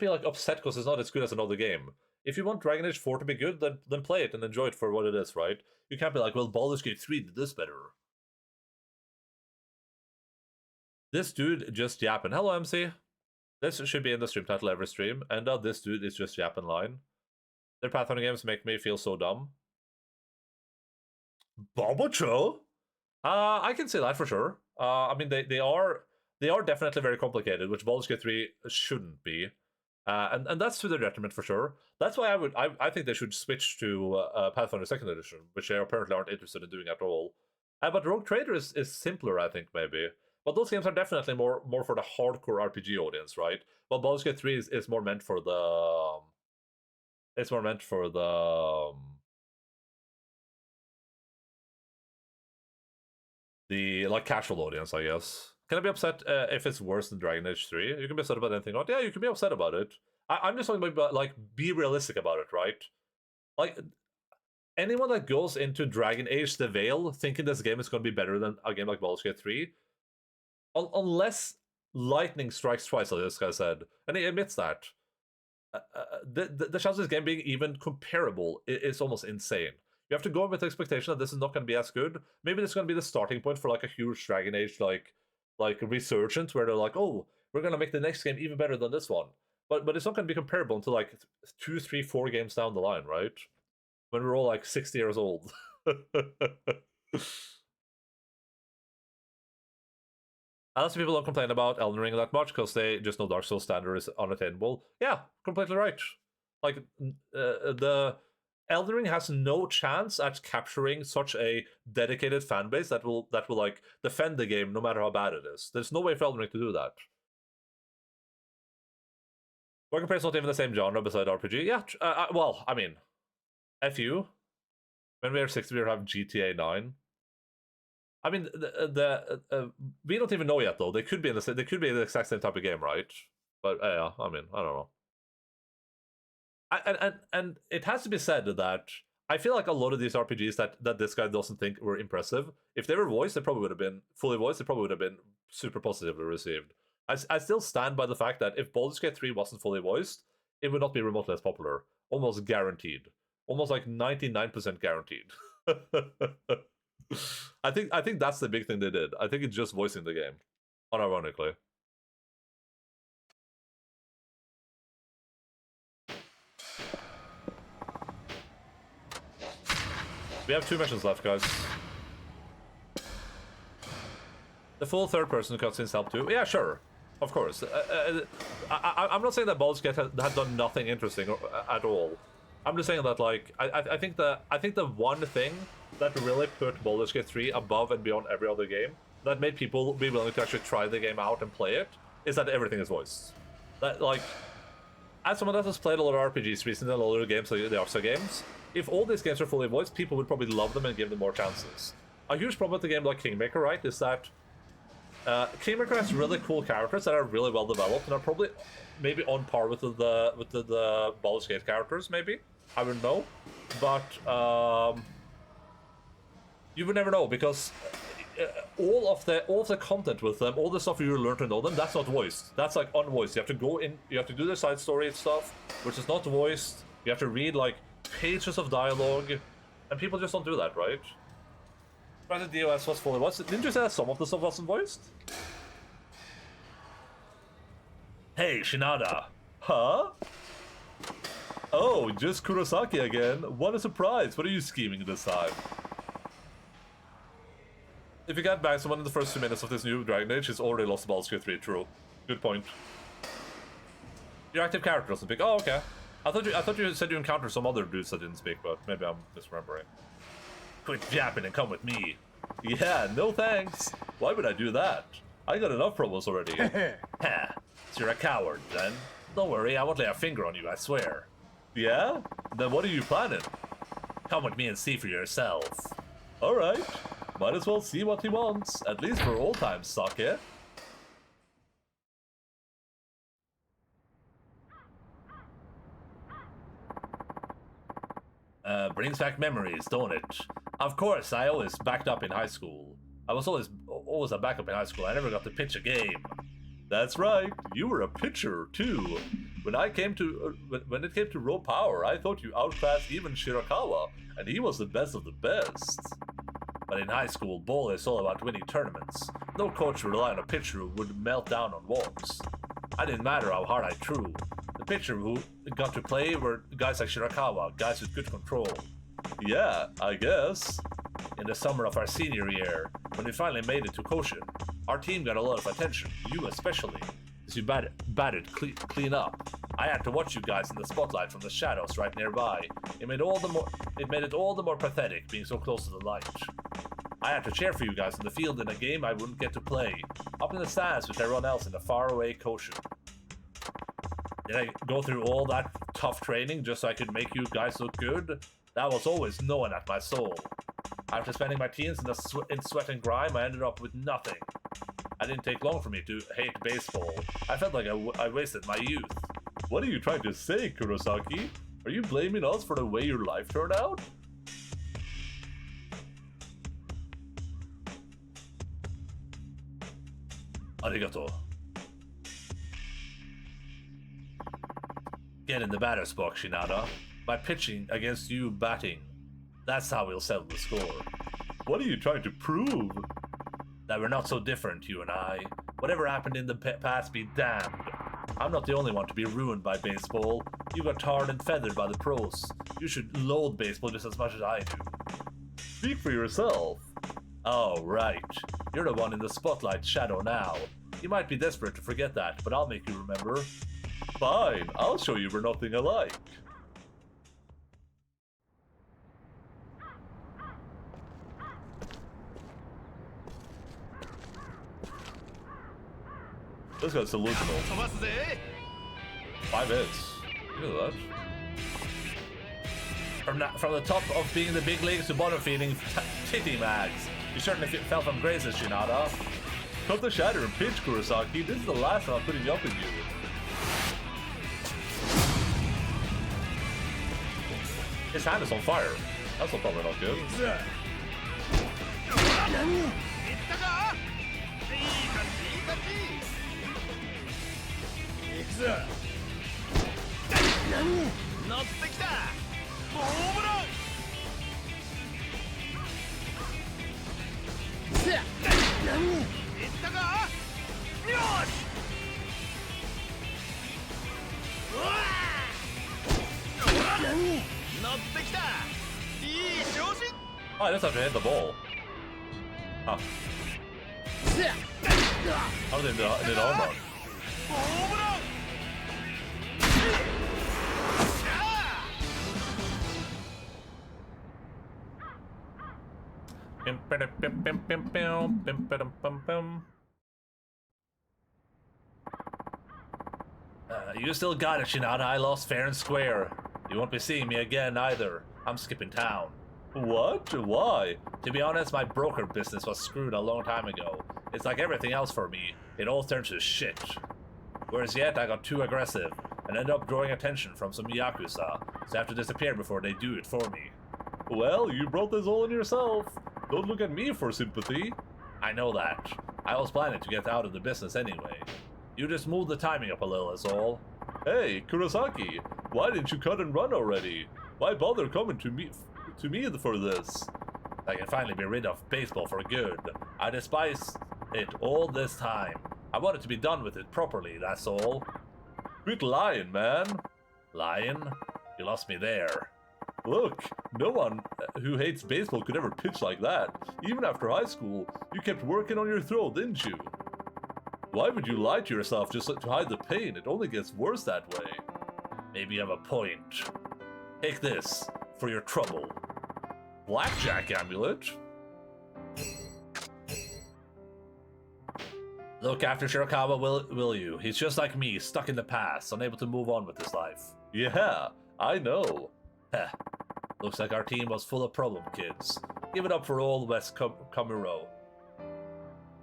be like upset because it's not as good as another game. If you want Dragon Age 4 to be good, then play it and enjoy it for what it is, right? You can't be like, well, Baldur's Gate 3 did this better. This dude just yapping. Hello, MC. This should be in the stream title every stream. And this dude is just yapping line. Their Pathfinder games make me feel so dumb. Bobocho? I can say that for sure. I mean, they are definitely very complicated, which Baldur's Gate 3 shouldn't be. And that's to their detriment for sure. That's why I think they should switch to Pathfinder 2nd Edition, which they apparently aren't interested in doing at all. But Rogue Trader is simpler, I think, maybe. But those games are definitely more for the hardcore RPG audience, right? But Baldur's Gate 3 is more meant for the... It's more meant for the like casual audience, I guess. Can I be upset if it's worse than Dragon Age 3? You can be upset about anything. Yeah, you can be upset about it. I'm just talking about, like, be realistic about it, right? Like, anyone that goes into Dragon Age The Veil thinking this game is going to be better than a game like Baldur's Gate 3, unless lightning strikes twice, like this guy said, and he admits that, the chance of this game being even comparable is almost insane. You have to go in with the expectation that this is not going to be as good. Maybe this is going to be the starting point for like a huge Dragon Age like resurgence where they're like, oh, we're going to make the next game even better than this one. But it's not going to be comparable until like 2, 3, 4 games down the line, right? When we're all like 60 years old. Lots of people don't complain about Elden Ring that much because they just know Dark Souls standard is unattainable. Yeah, completely right. Like, Elden Ring has no chance at capturing such a dedicated fan base that will like defend the game no matter how bad it is. There's no way for Elden Ring to do that. Work and play is not even the same genre beside RPG. Yeah, well, I mean, FU. When we are 60, we have GTA 9. I mean, we don't even know yet though. They could be in the they could be the exact same type of game, right? But yeah, I mean, I don't know. And it has to be said that I feel like a lot of these RPGs that this guy doesn't think were impressive, if they were voiced, they probably would have been fully voiced. They probably would have been super positively received. I still stand by the fact that if Baldur's Gate 3 wasn't fully voiced, it would not be remotely as popular. Almost guaranteed. Almost like 99% guaranteed. I think that's the big thing they did. I think it's just voicing the game, unironically. We have 2 missions left, guys. The full third-person cutscenes help too. Yeah, sure, of course. I'm not saying that Baldur's Gate had done nothing interesting at all. I'm just saying that, like, I think the one thing that really put Baldur's Gate 3 above and beyond every other game, that made people be willing to actually try the game out and play it, is that everything is voiced. That, like, as someone that has played a lot of RPGs recently, a lot of games like the Yakuza games, if all these games are fully voiced, people would probably love them and give them more chances. A huge problem with a game like Kingmaker, right, is that Kingmaker has really cool characters that are really well developed and are probably maybe on par with the Baldur's Gate characters, maybe. I wouldn't know. But you would never know, because all of the content with them, all the stuff you learn to know them, that's not voiced. That's like unvoiced. You have to go in, you have to do the side story and stuff, which is not voiced. You have to read like pages of dialogue, and people just don't do that, right? Granted, DOS was fully voiced. Didn't you say that some of the stuff wasn't voiced? Hey, Shinada. Huh? Oh, just Kurosaki again. What a surprise. What are you scheming this time? If you can't bang someone in the first 2 minutes of this new Dragon Age, he's already lost Baldur's Gate 3. True. Good point. Your active character doesn't speak. Oh, okay. I thought you said you encountered some other dudes that didn't speak, but maybe I'm misremembering. Quit yapping and come with me. Yeah, no thanks. Why would I do that? I got enough problems already. Ha! So you're a coward, then? Don't worry, I won't lay a finger on you, I swear. Yeah? Then what are you planning? Come with me and see for yourself. Alright. Might as well see what he wants, at least for old time's sake. Brings back memories, don't it? Of course, I always backed up in high school. I was always a backup in high school. I never got to pitch a game. That's right, you were a pitcher too. When it came to raw power, I thought you outclassed even Shirakawa, and he was the best of the best. But in high school, ball is all about winning tournaments. No coach would rely on a pitcher who would melt down on walks. I didn't matter how hard I threw. The pitcher who got to play were guys like Shirakawa, guys with good control. Yeah, I guess. In the summer of our senior year, when we finally made it to Koshin, our team got a lot of attention, you especially, as you batted clean up. I had to watch you guys in the spotlight from the shadows right nearby. It made it all the more pathetic being so close to the light. I had to cheer for you guys in the field in a game I wouldn't get to play, up in the stands with everyone else in the faraway Koshin. Did I go through all that tough training just so I could make you guys look good? That was always gnawing at my soul. After spending my teens in sweat and grime, I ended up with nothing. I didn't take long for me to hate baseball. I felt like I wasted my youth. What are you trying to say, Kurosaki? Are you blaming us for the way your life turned out? Arigato. Get in the batter's box, Shinada. By pitching against you batting. That's how we'll settle the score. What are you trying to prove? That we're not so different, you and I. Whatever happened in the past be damned. I'm not the only one to be ruined by baseball. You got tarred and feathered by the pros. You should loathe baseball just as much as I do. Speak for yourself. Oh, right. You're the one in the spotlight shadow now. You might be desperate to forget that, but I'll make you remember. Fine, I'll show you we're nothing alike. This guy's delusional. 5 hits. Look at that. From the top of being the big leagues to bottom feeding titty mags. You certainly fell from graces, Shinada. Come to shatter and pitch, Kurosaki. This is the last time I'm putting up with you. His hand is on fire. That's probably not good. Oh, I just have to hit the ball. Huh. How did it armor? You still got it, Shinada. I lost fair and square. You won't be seeing me again either. I'm skipping town. What? Why? To be honest, my broker business was screwed a long time ago. It's like everything else for me. It all turned to shit. Whereas yet, I got too aggressive and ended up drawing attention from some Yakuza, so I have to disappear before they do it for me. Well, you brought this all on yourself. Don't look at me for sympathy. I know that. I was planning to get out of the business anyway. You just moved the timing up a little, is all. Hey, Kurosaki, why didn't you cut and run already? Why bother coming to me for this? I can finally be rid of baseball for good. I despised it all this time. I wanted to be done with it properly, that's all. Quit lying, man. Lying? You lost me there. Look, no one who hates baseball could ever pitch like that. Even after high school, you kept working on your throw, didn't you? Why would you lie to yourself just to hide the pain? It only gets worse that way. Maybe you have a point. Take this for your trouble. Blackjack amulet? Look after Shirakawa, will you? He's just like me, stuck in the past, unable to move on with his life. Yeah, I know. Heh. Looks like our team was full of problem kids. Give it up for old West Kamuro.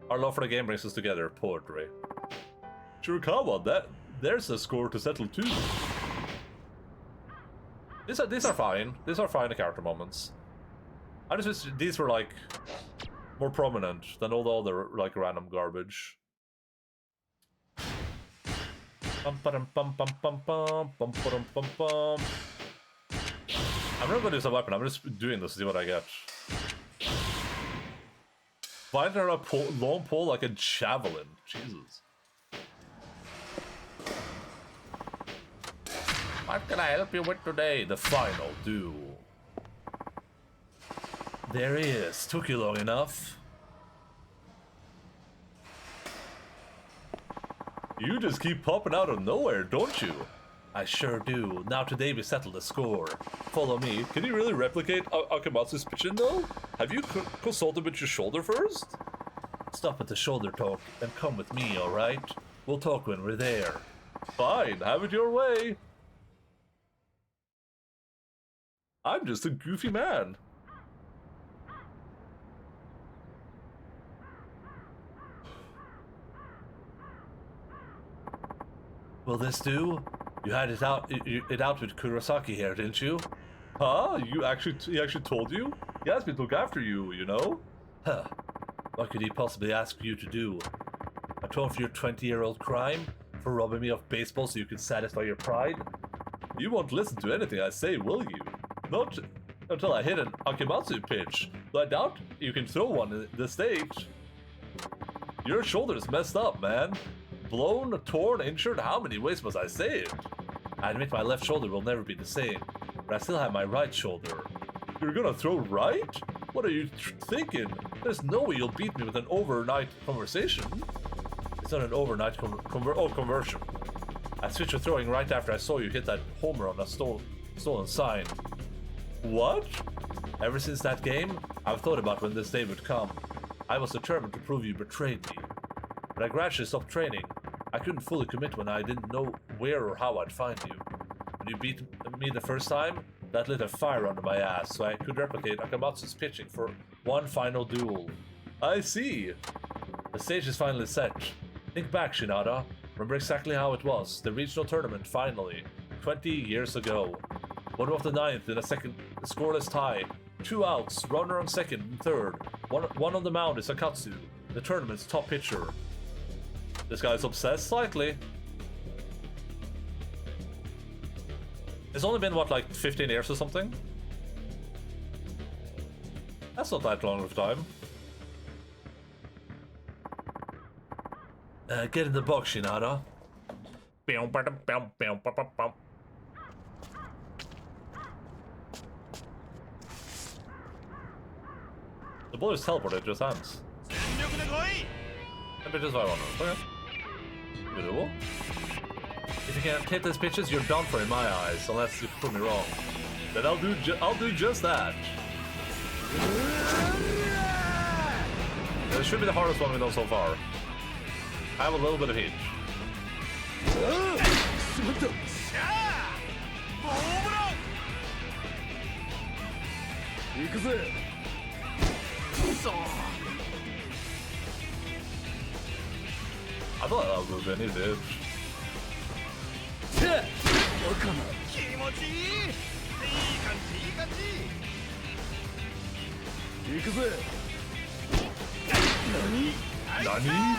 Our love for the game brings us together. Poetry. Shirakawa, there's a score to settle too. These are fine. These are fine character moments. I just wish these were like more prominent than all the other like random garbage. I'm not gonna use a weapon. I'm just doing this to see what I get. Find her a long pole like a javelin. Jesus. What can I help you with today? The final duel. There he is. Took you long enough. You just keep popping out of nowhere, don't you? I sure do. Now today we settle the score. Follow me. Can you really replicate Akamatsu's pitching though? Have you consulted with your shoulder first? Stop with the shoulder talk and come with me, alright? We'll talk when we're there. Fine, have it your way. I'm just a goofy man. Will this do? You had it out with Kurosaki here, didn't you? Huh? He actually told you? He asked me to look after you, you know? Huh. What could he possibly ask you to do? Atone for your 20-year-old crime? For robbing me of baseball so you can satisfy your pride? You won't listen to anything I say, will you? Not until I hit an Akimatsu pitch. But I doubt you can throw one in the stage. Your shoulder's messed up, man. Blown, torn, injured, how many ways must I say it? I admit my left shoulder will never be the same, but I still have my right shoulder. You're gonna throw right? What are you thinking? There's no way you'll beat me with an overnight conversation. It's not an overnight conversion. I switched to throwing right after I saw you hit that homer on a stolen sign. What? Ever since that game, I've thought about when this day would come. I was determined to prove you betrayed me. But I gradually stopped training. I couldn't fully commit when I didn't know where or how I'd find you. When you beat me the first time, that lit a fire under my ass, so I could replicate Akamatsu's pitching for one final duel. I see! The stage is finally set. Think back, Shinada. Remember exactly how it was. The regional tournament, finally. 20 years ago. Bottom of the ninth in a second scoreless tie. 2 outs, runner on second and third. One on the mound is Akatsu, the tournament's top pitcher. This guy's obsessed slightly. It's only been, what, like 15 years or something? That's not that long of time. Get in the box, Shinada. The ball is teleported to his hands. And pitches 500. Okay. Beautiful. If you can't hit these pitches, you're done for in my eyes, unless you prove me wrong. Then I'll do just that. This should be the hardest one we know so far. I have a little bit of hitch. I thought that would have been easy. Nani?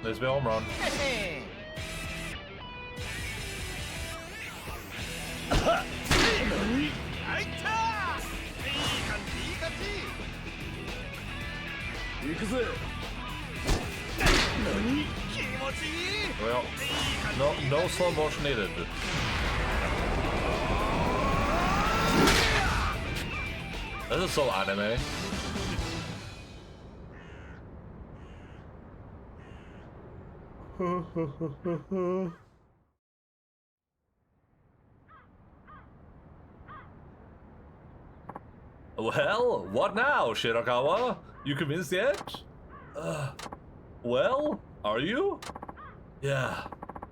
There's my home run. Well, no slow motion needed. This is so anime. Well, what now, Shirakawa? You convinced yet? Well, are you? Yeah,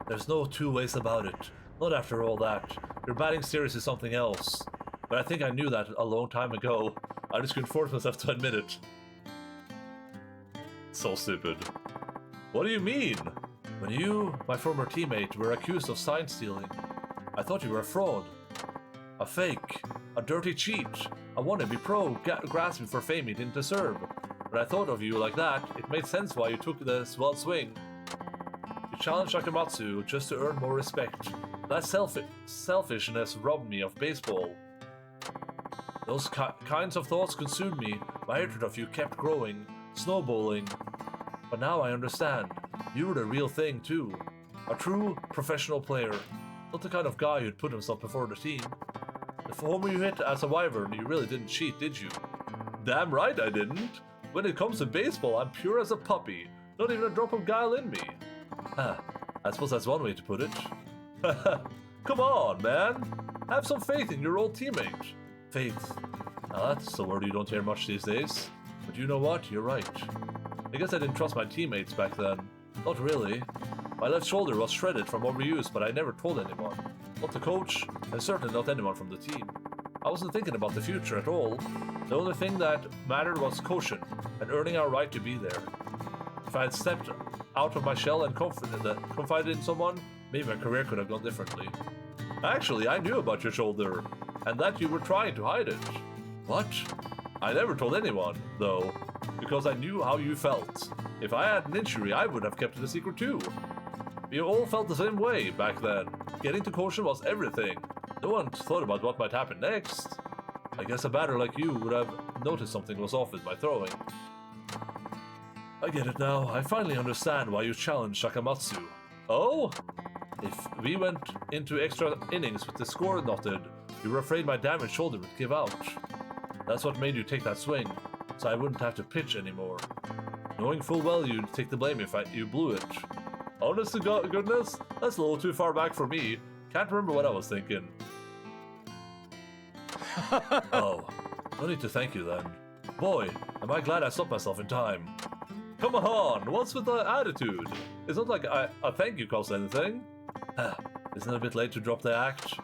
there's no two ways about it. Not after all that. Your batting series is something else. But I think I knew that a long time ago. I just couldn't force myself to admit it. So stupid. What do you mean? When you, my former teammate, were accused of sign stealing, I thought you were a fraud. A fake. A dirty cheat. A wannabe pro grasping for fame he didn't deserve. When I thought of you like that, it made sense why you took the swell swing. You challenged Akamatsu just to earn more respect. That selfishness robbed me of baseball. Those kinds of thoughts consumed me. My hatred of you kept growing, snowballing. But now I understand. You were the real thing too. A true professional player. Not the kind of guy who'd put himself before the team. The homer you hit as a wyvern, you really didn't cheat, did you? Damn right I didn't. When it comes to baseball, I'm pure as a puppy. Not even a drop of guile in me. Huh. I suppose that's one way to put it. Come on, man. Have some faith in your old teammate. Faith. Now that's a word you don't hear much these days. But you know what? You're right. I guess I didn't trust my teammates back then. Not really. My left shoulder was shredded from overuse, but I never told anyone. Not the coach, and certainly not anyone from the team. I wasn't thinking about the future at all. The only thing that mattered was caution, and earning our right to be there. If I had stepped out of my shell and confided in someone, maybe my career could have gone differently. Actually, I knew about your shoulder, and that you were trying to hide it. What? I never told anyone, though, because I knew how you felt. If I had an injury, I would have kept it a secret too. We all felt the same way back then. Getting to caution was everything. No one thought about what might happen next. I guess a batter like you would have noticed something was off with my throwing. I get it now. I finally understand why you challenged Shakamatsu. Oh? If we went into extra innings with the score knotted, you were afraid my damaged shoulder would give out. That's what made you take that swing, so I wouldn't have to pitch anymore. Knowing full well you'd take the blame if you blew it. Honest to goodness, that's a little too far back for me. Can't remember what I was thinking. Oh, No need to thank you then. Boy, am I glad I stopped myself in time. Come on, what's with the attitude? It's not like a thank you costs anything. Isn't it a bit late to drop the act?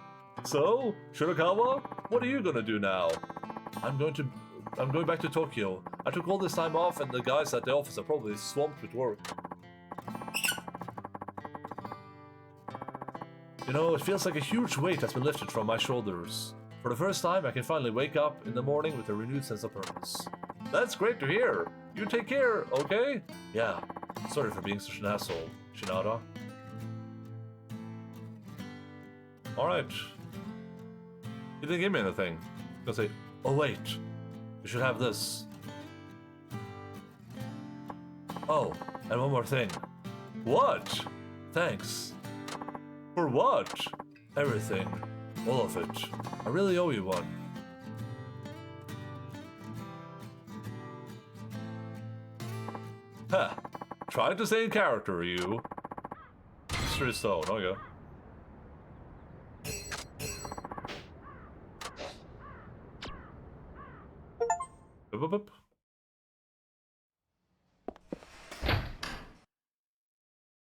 So, Shirakawa, what are you gonna do now? I'm going back to Tokyo. I took all this time off and the guys at the office are probably swamped with work. You know, it feels like a huge weight has been lifted from my shoulders. For the first time, I can finally wake up in the morning with a renewed sense of purpose. That's great to hear. You take care, okay? Yeah. Sorry for being such an asshole, Shinada. Alright. He didn't give me anything. I'm gonna say, oh wait, you should have this. Oh, and one more thing. What? Thanks. For what? Everything. All of it. I really owe you one. Ha! Trying to stay in character, are you? Mystery Stone, oh yeah. Boop, boop, boop.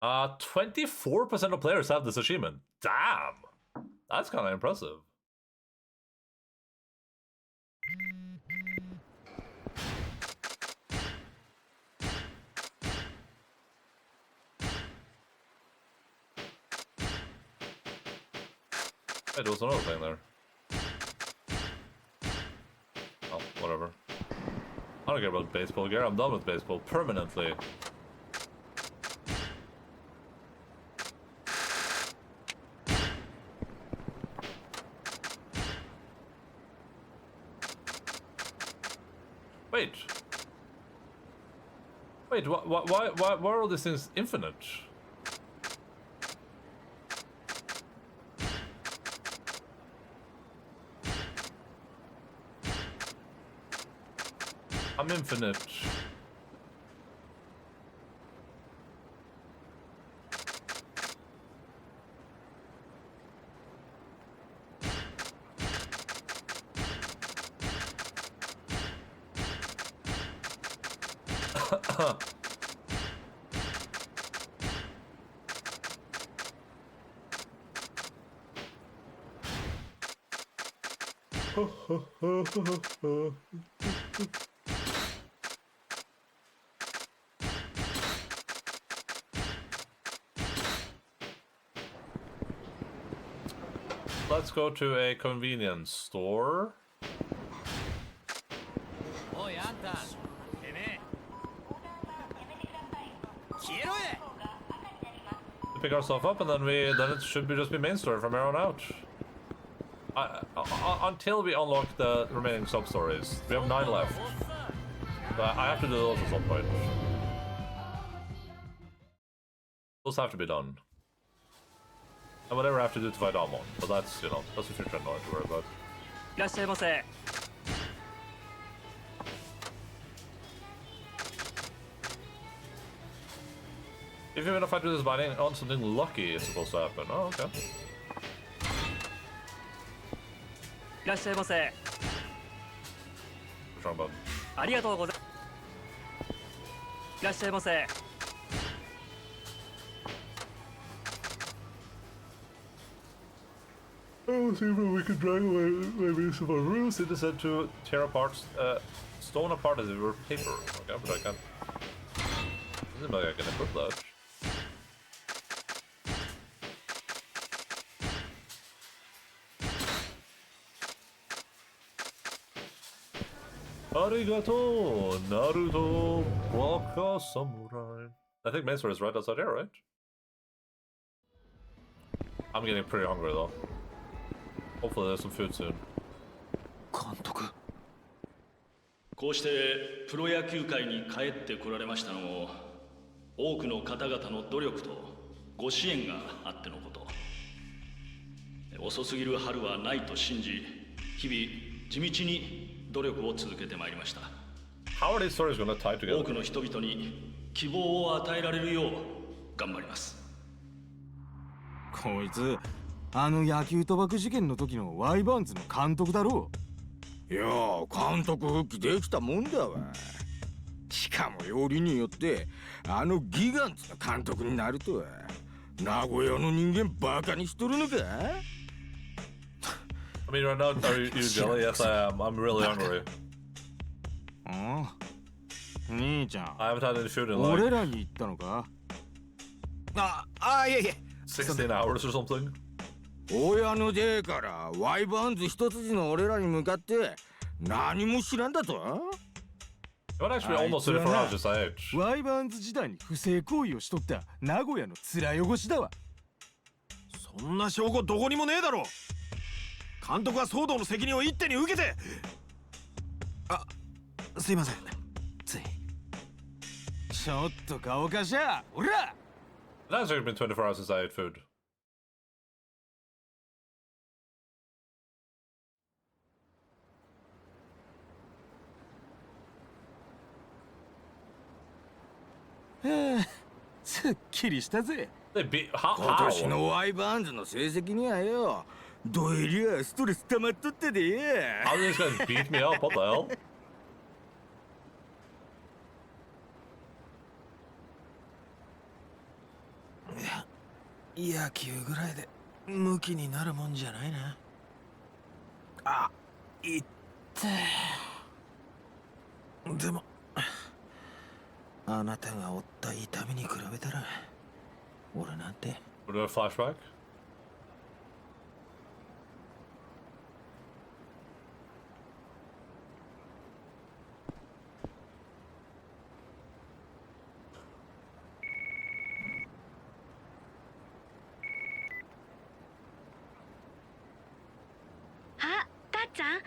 24% of players have this achievement. Damn! That's kind of impressive. Hey, there was another thing there. Oh, whatever. I don't care about baseball gear. I'm done with baseball permanently. Wait. Wait, why are all these things infinite? I'm infinite. Let's go to a convenience store. Pick ourselves up, and then it should just be main story from here on out. Until we unlock the remaining sub stories, we have 9 left. But I have to do those at some point. Those have to be done. And whatever I have to do to fight Amon, but that's, you know, that's a future annoying to worry about. If you're in a fight with this binding on, something lucky is supposed to happen. Oh, okay. What's wrong button? Oh, see if we can drag away maybe some of rules. It is said to tear apart, stone apart as if it were paper. Okay, but I can't. Doesn't like I can equip that. Arigato, Naruto, Waka Samurai. I think main sword is right outside here, right? I'm getting pretty hungry though. Hopefully there's some food soon. こうしてプロ野球界に帰ってこられましたのも多くの方々の努力とご支援があってのこと。遅すぎる春はないと信じ、日々地道に努力を続けてまいりました。How are these stories going to tie together? 多くの人々に希望を与えられるよう頑張ります。こいつあの野球賭博事件の時のワイバーンズの監督だろう。いや監督復帰できたもんだわ。しかもよりによってギガンツの監督になるとは名古屋の人間バカにしとるのか。 I mean, right now, are you jelly? Yes, I am. I'm really hungry. 兄ちゃん I haven't had any food in 俺 like らに言ったのか。いやいや16 hours or something. 親の出からワイバーンズ一筋の俺らに向かって何も知らんだと。 It would actually be almost 24 hours just IH. ワイバーンズ時代に不正行為をしとった名古屋の面汚しだわ。そんな証拠どこにもねえだろ。監督は騒動の責任を一手に受けて。すいません。つい。ちょっと顔かしゃ、おら。 It has actually been 24 hours since I ate food. すっきりしたぜ。 They beat how? 今年 How? のワイバーンズの成績にはよ、どえりゃストレス溜まっとってで。 How are these guys beat me up? What the hell? 野球ぐらいでムキになるもんじゃないな。いってでもあなたが負った痛みに比べたら俺なんて。 We're doing a flashback. あ、たっちゃん、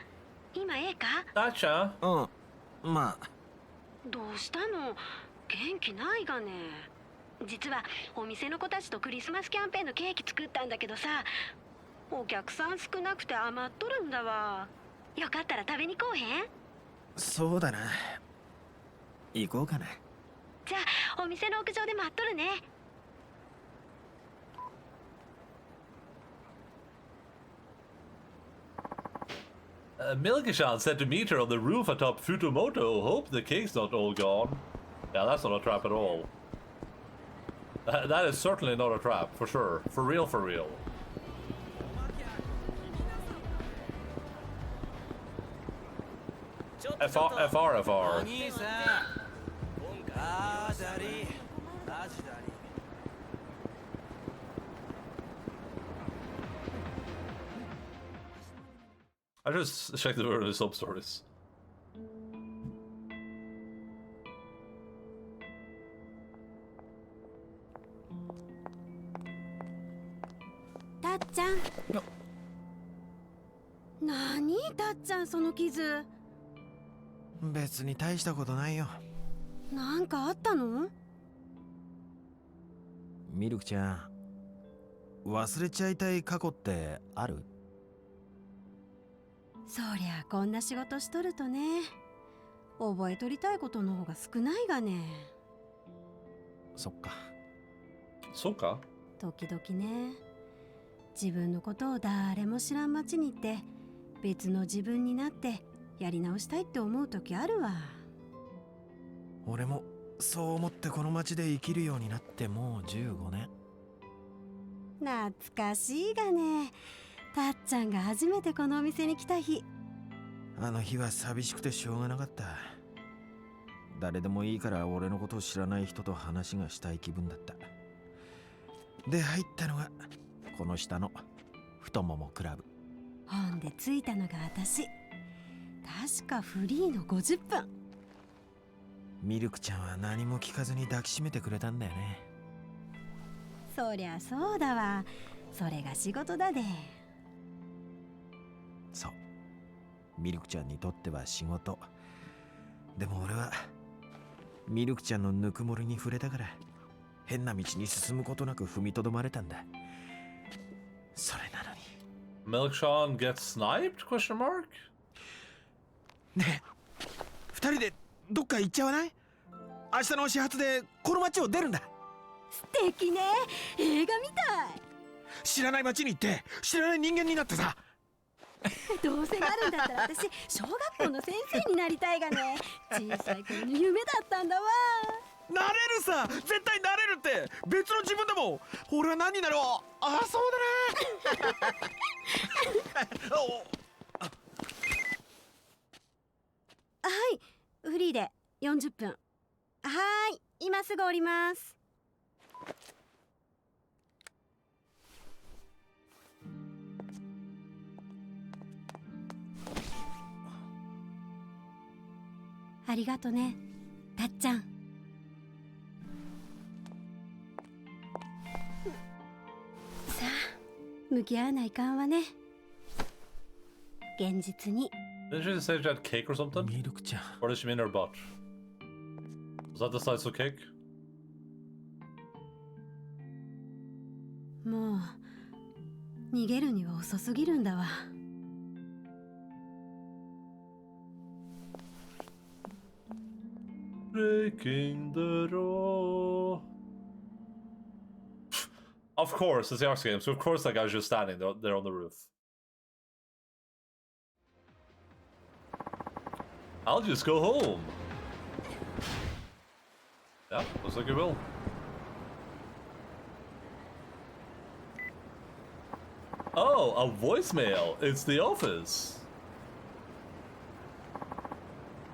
今ええか？ Gotcha. まあどうしたの？元気ないがね。実はお店の子たちとクリスマスキャンペーンのケーキ作ったんだけどさ、お客さん少なくて余っとるんだわ。よかったら食べに来おへん？そうだな。行こうかな。じゃあお店の屋上で待っとるね。Milkishan said to meet her on the roof atop Futomoto. Hope the cake's not all gone. Yeah, that's not a trap at all. That is certainly not a trap, for sure. For real, for real. FR. I just checked the word of the sub stories. たっちゃん。なにたっちゃんその傷。別に大したことないよ。なんかあったの？ミルクちゃん、忘れちゃいたい過去ってある？そりゃこんな仕事しとるとね、覚えとりたいことの方が少ないがね。そっか。そうか？時々ね、自分のことを誰も知らん街に行って別の自分になってやり直したいって思う時あるわ。俺もそう思ってこの街で生きるようになってもう15年。懐かしいがね。たっちゃんが初めてこのお店に来た日。あの日は寂しくてしょうがなかった。誰でもいいから俺のことを知らない人と話がしたい気分だった。で入ったのがこの下の太ももクラブ。ほんで着いたのが私。確かフリーの50分。ミルクちゃんは何も聞かずに抱きしめてくれたんだよね。そりゃそうだわ。それが仕事だで。そう、ミルクちゃんにとっては仕事。でも俺はミルクちゃんのぬくもりに触れたから変な道に進むことなく踏みとどまれたんだ。それなのに。 Milkshawn gets sniped? Question mark? ねえ、二人でどっか行っちゃわない？明日の始発でこの街を出るんだ。素敵ね。映画みたい。知らない街に行って知らない人間になってさ。どうせなるんだったら私小学校の先生になりたいがね。小さい頃の夢だったんだわ。なれるさ、絶対なれるって。別の自分でも。俺は何になる？あ、そうだね。はい、フリーで40分。はーい、今すぐ降ります。ありがとね、たっちゃん。さあ、向き合わないかんわね。現実に。Didn't she say she had cake or something? ミルクちゃん。 Or did she mean her butt? Was that the size of cake? もう逃げるには遅すぎるんだわ。Breaking the door. Of course, it's the Arx game, so of course that guy's just standing there on the roof. I'll just go home. Yeah, looks like you will. Oh, a voicemail. It's the office.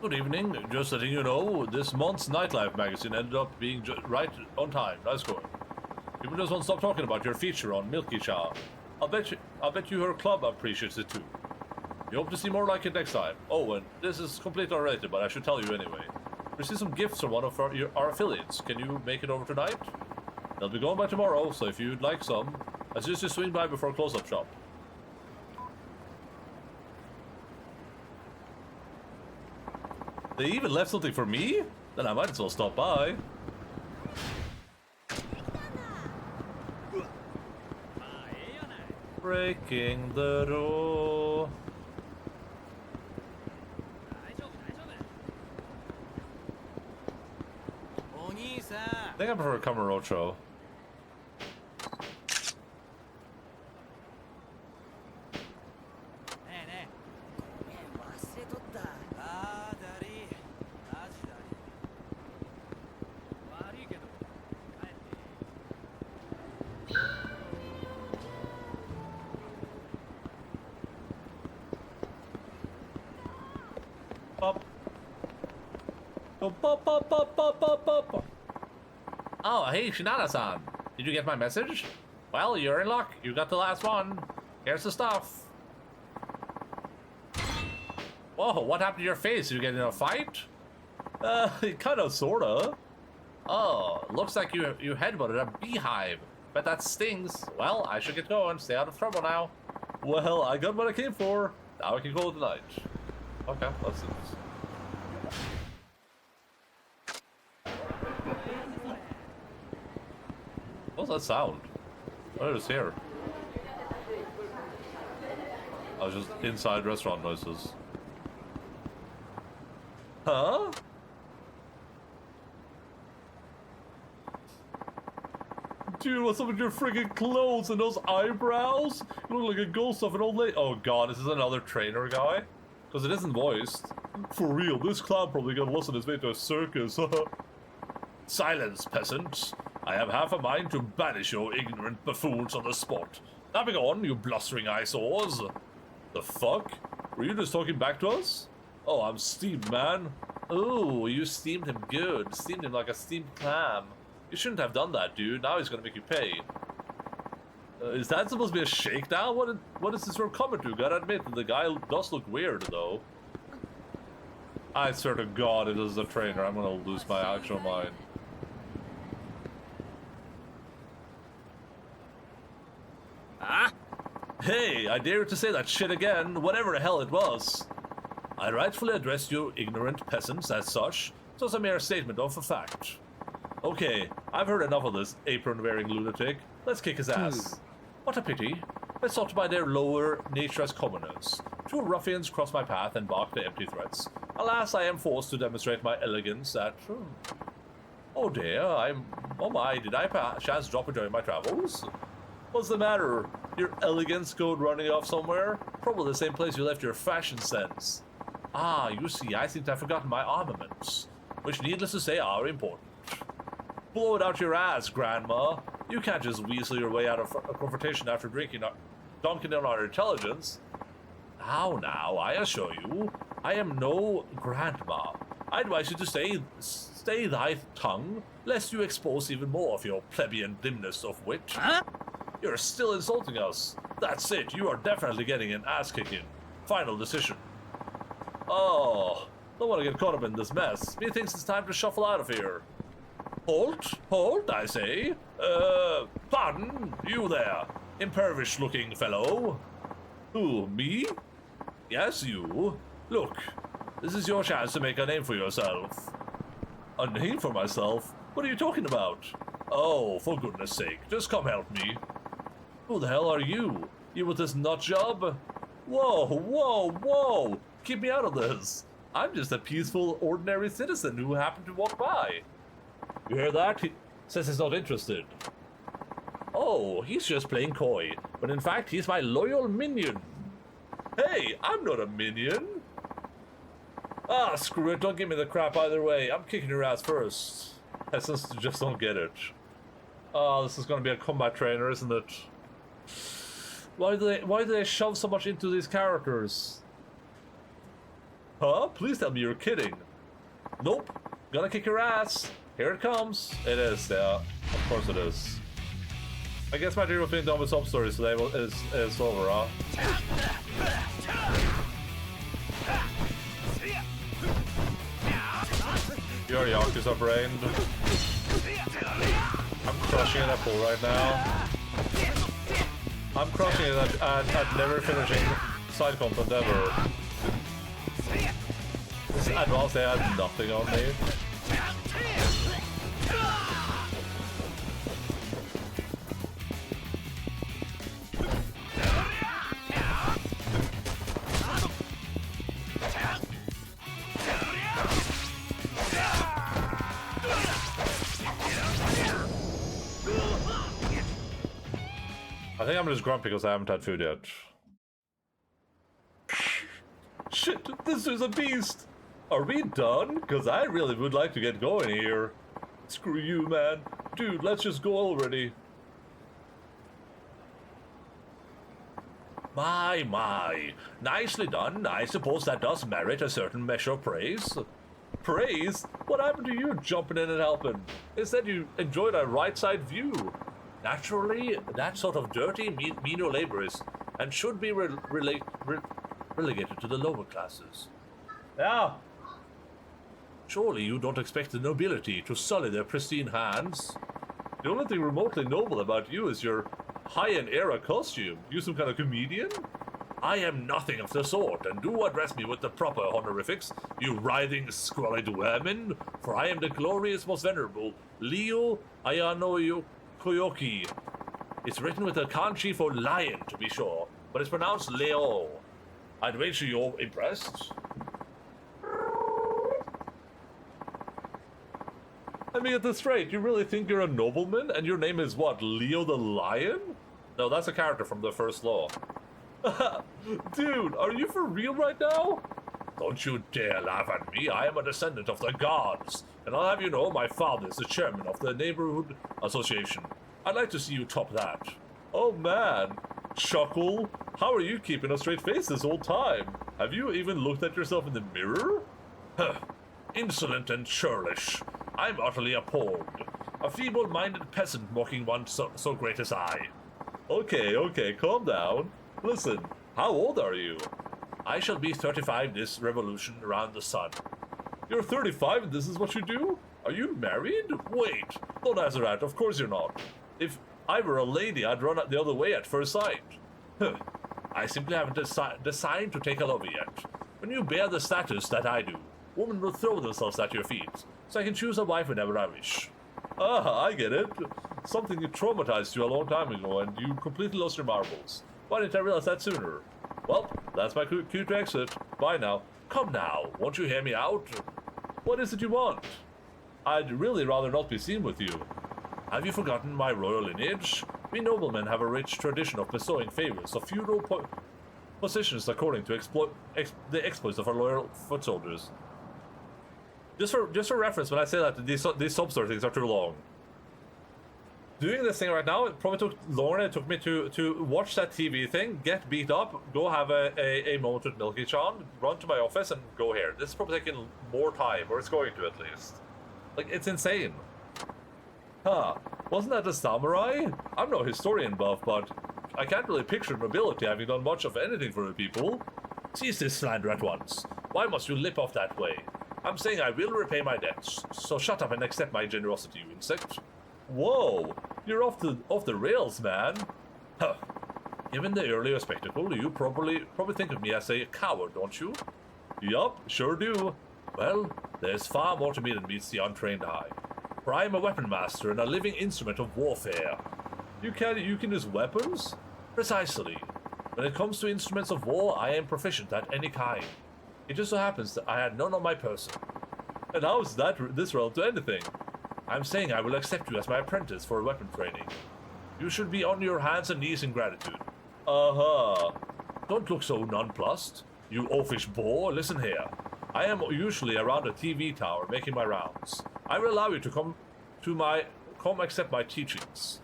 Good evening. Just letting you know, this month's nightlife magazine ended up being right on time. Nice going. People just won't stop talking about your feature on Milky Cha. I'll bet you her club appreciates it too. We hope to see more like it next time. Oh, and this is completely unrelated, but I should tell you anyway. Received some gifts from one of our affiliates. Can you make it over tonight? They'll be going by tomorrow, so if you'd like some, I suggest you swing by before close-up shop. They even left something for me? Then I might as well stop by. Breaking the door. I think I prefer Kamurocho. Pop. Go pop pop pop pop pop pop. Oh, hey, Shinada-san. Did you get my message? Well, you're in luck. You got the last one. Here's the stuff. Whoa, what happened to your face? Did you get in a fight? Kinda, sorta. Oh, looks like you headbutted a beehive. Bet that stings. Well, I should get going. Stay out of trouble now. Well, I got what I came for. Now I can call it a night. Okay, let's do this. What's that sound? What is here? I was just inside restaurant noises. Huh? Dude, what's up with your friggin' clothes and those eyebrows? You look like a ghost of an old lady. Oh god, this is another trainer guy? Because it isn't voiced. For real, this clown probably got lost on his way to a circus. Silence, peasants. I have half a mind to banish your ignorant buffoons on the spot. Now be gone, you blustering eyesores. The fuck? Were you just talking back to us? Oh, I'm steamed, man. Oh, you steamed him good. Steamed him like a steamed clam. You shouldn't have done that, dude. Now he's gonna make you pay. Is that supposed to be a shakedown? What is this room coming to? Gotta admit that the guy does look weird, though. I swear to God, it is a trainer. I'm gonna lose my actual mind. Huh? Hey, I dare to say that shit again, whatever the hell it was. I rightfully addressed you ignorant peasants as such. It was a mere statement of a fact. Okay, I've heard enough of this apron-wearing lunatic. Let's kick his ass. What a pity. I sought by their lower nature as commoners. Two ruffians crossed my path and barked their empty threats. Alas, I am forced to demonstrate my elegance at... Oh dear, oh my, did I perchance drop it during my travels? What's the matter? Your elegance code running off somewhere? Probably the same place you left your fashion sense. Ah, you see, I seem to have forgotten my armaments, which needless to say are important. Blow it out your ass, Grandma. You can't just weasel your way out of a confrontation after dunking on our intelligence. Now, I assure you, I am no grandma. I advise you to stay thy tongue, lest you expose even more of your plebeian dimness of wit. Huh? You're still insulting us. That's it, you are definitely getting an ass-kicking. Final decision. Oh, don't want to get caught up in this mess. Me thinks it's time to shuffle out of here. Halt, I say. Pardon, you there, impoverished-looking fellow. Who, me? Yes, you. Look, this is your chance to make a name for yourself. A name for myself? What are you talking about? Oh, for goodness sake, just come help me. Who the hell are you? You with this nut job? Whoa! Keep me out of this. I'm just a peaceful, ordinary citizen who happened to walk by. You hear that? He says he's not interested. Oh, he's just playing coy, but in fact, he's my loyal minion. Hey, I'm not a minion. Ah, screw it, don't give me the crap either way. I'm kicking your ass first. Peasants just don't get it. Oh, this is gonna be a combat trainer, isn't it? Why do they shove so much into these characters? Huh? Please tell me you're kidding. Nope. Gonna kick your ass. Here it comes. It is, yeah. Of course it is. I guess my dream of being done with some stories today is over, huh? You're Yakuza brained. I'm crushing an apple right now. I'm crushing it at never finishing side content ever. This advanced they had nothing on me. I think I'm just grumpy because I haven't had food yet. Shit, this is a beast! Are we done? Because I really would like to get going here. Screw you, man. Dude, let's just go already. My. Nicely done. I suppose that does merit a certain measure of praise. Praise? What happened to you jumping in and helping? Instead you enjoyed a right side view. Naturally, that sort of dirty, menial labor is and should be relegated to the lower classes. Yeah. Surely you don't expect the nobility to sully their pristine hands. The only thing remotely noble about you is your high-end era costume. You some kind of comedian? I am nothing of the sort, and do address me with the proper honorifics, you writhing, squalid vermin, for I am the glorious, most venerable Leo Ayano Koyoki. It's written with a kanji for lion, to be sure, but it's pronounced Leo. I'd wager you're impressed. Let me get this straight. You really think you're a nobleman, and your name is what, Leo the Lion? No, that's a character from the First Law. Dude, are you for real right now? Don't you dare laugh at me. I am a descendant of the gods, and I'll have you know my father is the chairman of the neighborhood association. I'd like to see you top that. Oh man, Chuckle, how are you keeping a straight face this whole time? Have you even looked at yourself in the mirror? Huh, insolent and churlish. I'm utterly appalled. A feeble-minded peasant mocking one so great as I. Okay, calm down. Listen, how old are you? I shall be 35 this revolution around the sun. You're 35 and this is what you do? Are you married? Wait, don't answer that, of course you're not. If I were a lady, I'd run the other way at first sight. I simply haven't decided to take a lover yet. When you bear the status that I do, women will throw themselves at your feet, so I can choose a wife whenever I wish. Ah, I get it. Something that traumatized you a long time ago and you completely lost your marbles. Why didn't I realize that sooner? Well, that's my cue to exit. Bye now. Come now, won't you hear me out? What is it you want? I'd really rather not be seen with you. Have you forgotten my royal lineage? We noblemen have a rich tradition of bestowing favors of feudal positions according to the exploits of our loyal foot soldiers. Just for reference, when I say that these sub-story things are too long. Doing this thing right now, it probably took longer than it took me to watch that TV thing, get beat up, go have a moment with Milky-chan, run to my office, and go here. This is probably taking more time, or it's going to at least. Like, it's insane. Huh, wasn't that a samurai? I'm no historian buff, but I can't really picture nobility having done much of anything for the people. Cease this slander at once. Why must you lip off that way? I'm saying I will repay my debts, so shut up and accept my generosity, you insect. Whoa, you're off the rails, man. Huh. Given the earlier spectacle, you probably think of me as a coward, don't you? Yup, sure do. Well, there's far more to me than meets the untrained eye. For I am a weapon master and a living instrument of warfare. You can use weapons? Precisely. When it comes to instruments of war, I am proficient at any kind. It just so happens that I had none on my person. And how is this relevant to anything? I'm saying I will accept you as my apprentice for weapon training. You should be on your hands and knees in gratitude. Uh-huh. Don't look so nonplussed. You oafish boar, listen here. I am usually around a TV tower making my rounds. I will allow you to come accept my teachings.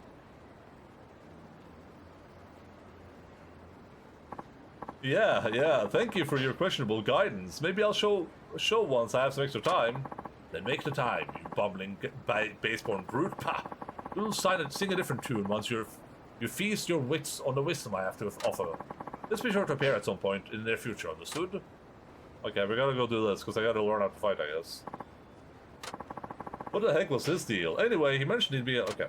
Yeah, thank you for your questionable guidance. Maybe I'll show once I have some extra time. Then make the time, you bumbling baseborn brute. Pah! You'll sing a different tune once you feast your wits on the wisdom I have to offer. Just be sure to appear at some point in the near future, understood? Okay, we gotta go do this, because I gotta learn how to fight, I guess. What the heck was his deal? Anyway, he mentioned he'd be... Okay.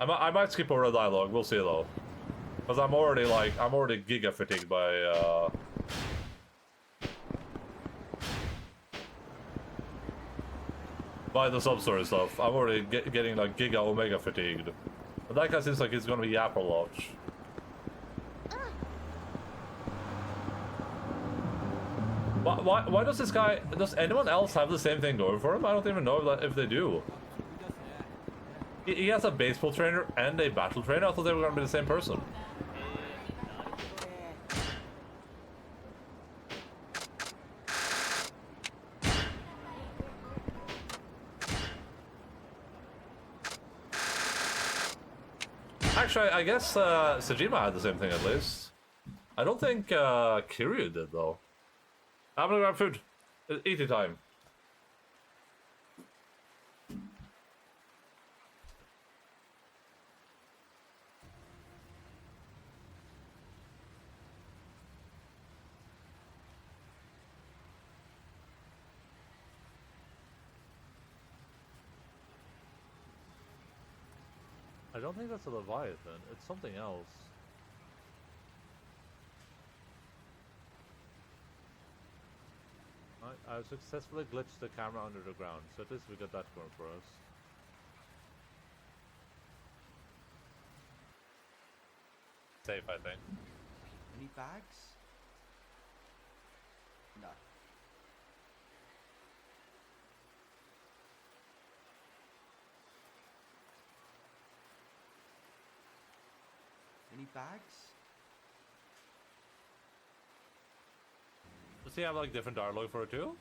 I might skip over the dialogue, we'll see though. Because I'm already giga fatigued by the sub-story stuff. I'm already getting like giga omega fatigued. But that guy seems like he's gonna be yap a lot. Why does this guy... Does anyone else have the same thing going for him? I don't even know if they do. He has a baseball trainer and a battle trainer. I thought they were gonna be the same person. Actually, I guess Sejima had the same thing at least. I don't think Kiryu did though. I'm gonna grab food. Eating time. I don't think that's a Leviathan. It's something else. I've successfully glitched the camera under the ground, so at least we got that going for us. Safe, I think. Any bags? No. Any bags? Does he have like different dialogue for it too?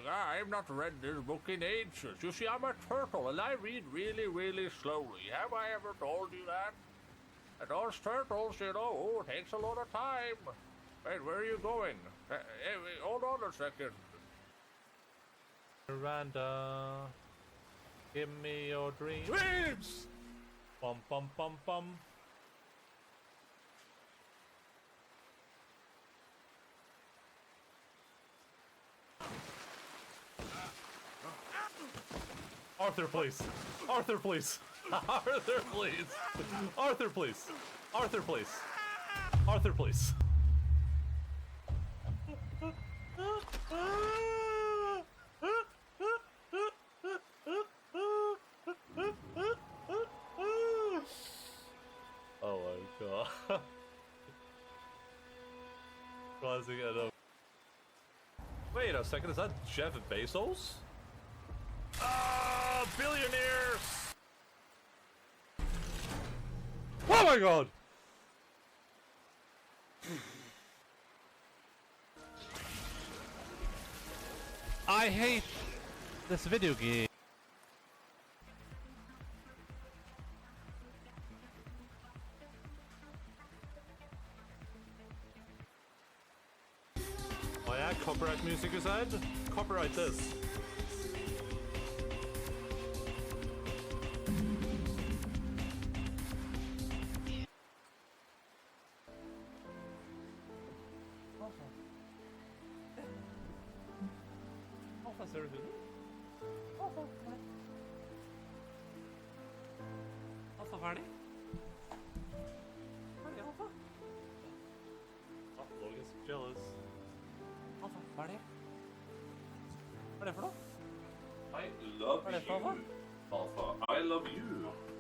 I've not read this book in ages. You see, I'm a turtle and I read really, really slowly. Have I ever told you that? And those turtles, you know, it takes a lot of time. Wait, where are you going? Hey, hold on a second. Miranda, give me your dreams. Bum bum bum bum. Arthur, please. Arthur, please. Arthur, please. Arthur, please. Arthur, please. Arthur, please. Oh my god. Classic Edo. Wait a second, is that Jeff Bezos? Billionaires! my god! I hate this video game. Oh yeah, copyright music you said? Copyright this. Alfa ferdig? Ferdig, Alfa? Oh, Logan's jealous. Alfa ferdig? Hva er det for noe? I love Hva er det for, Alfa? Alpha, I love you.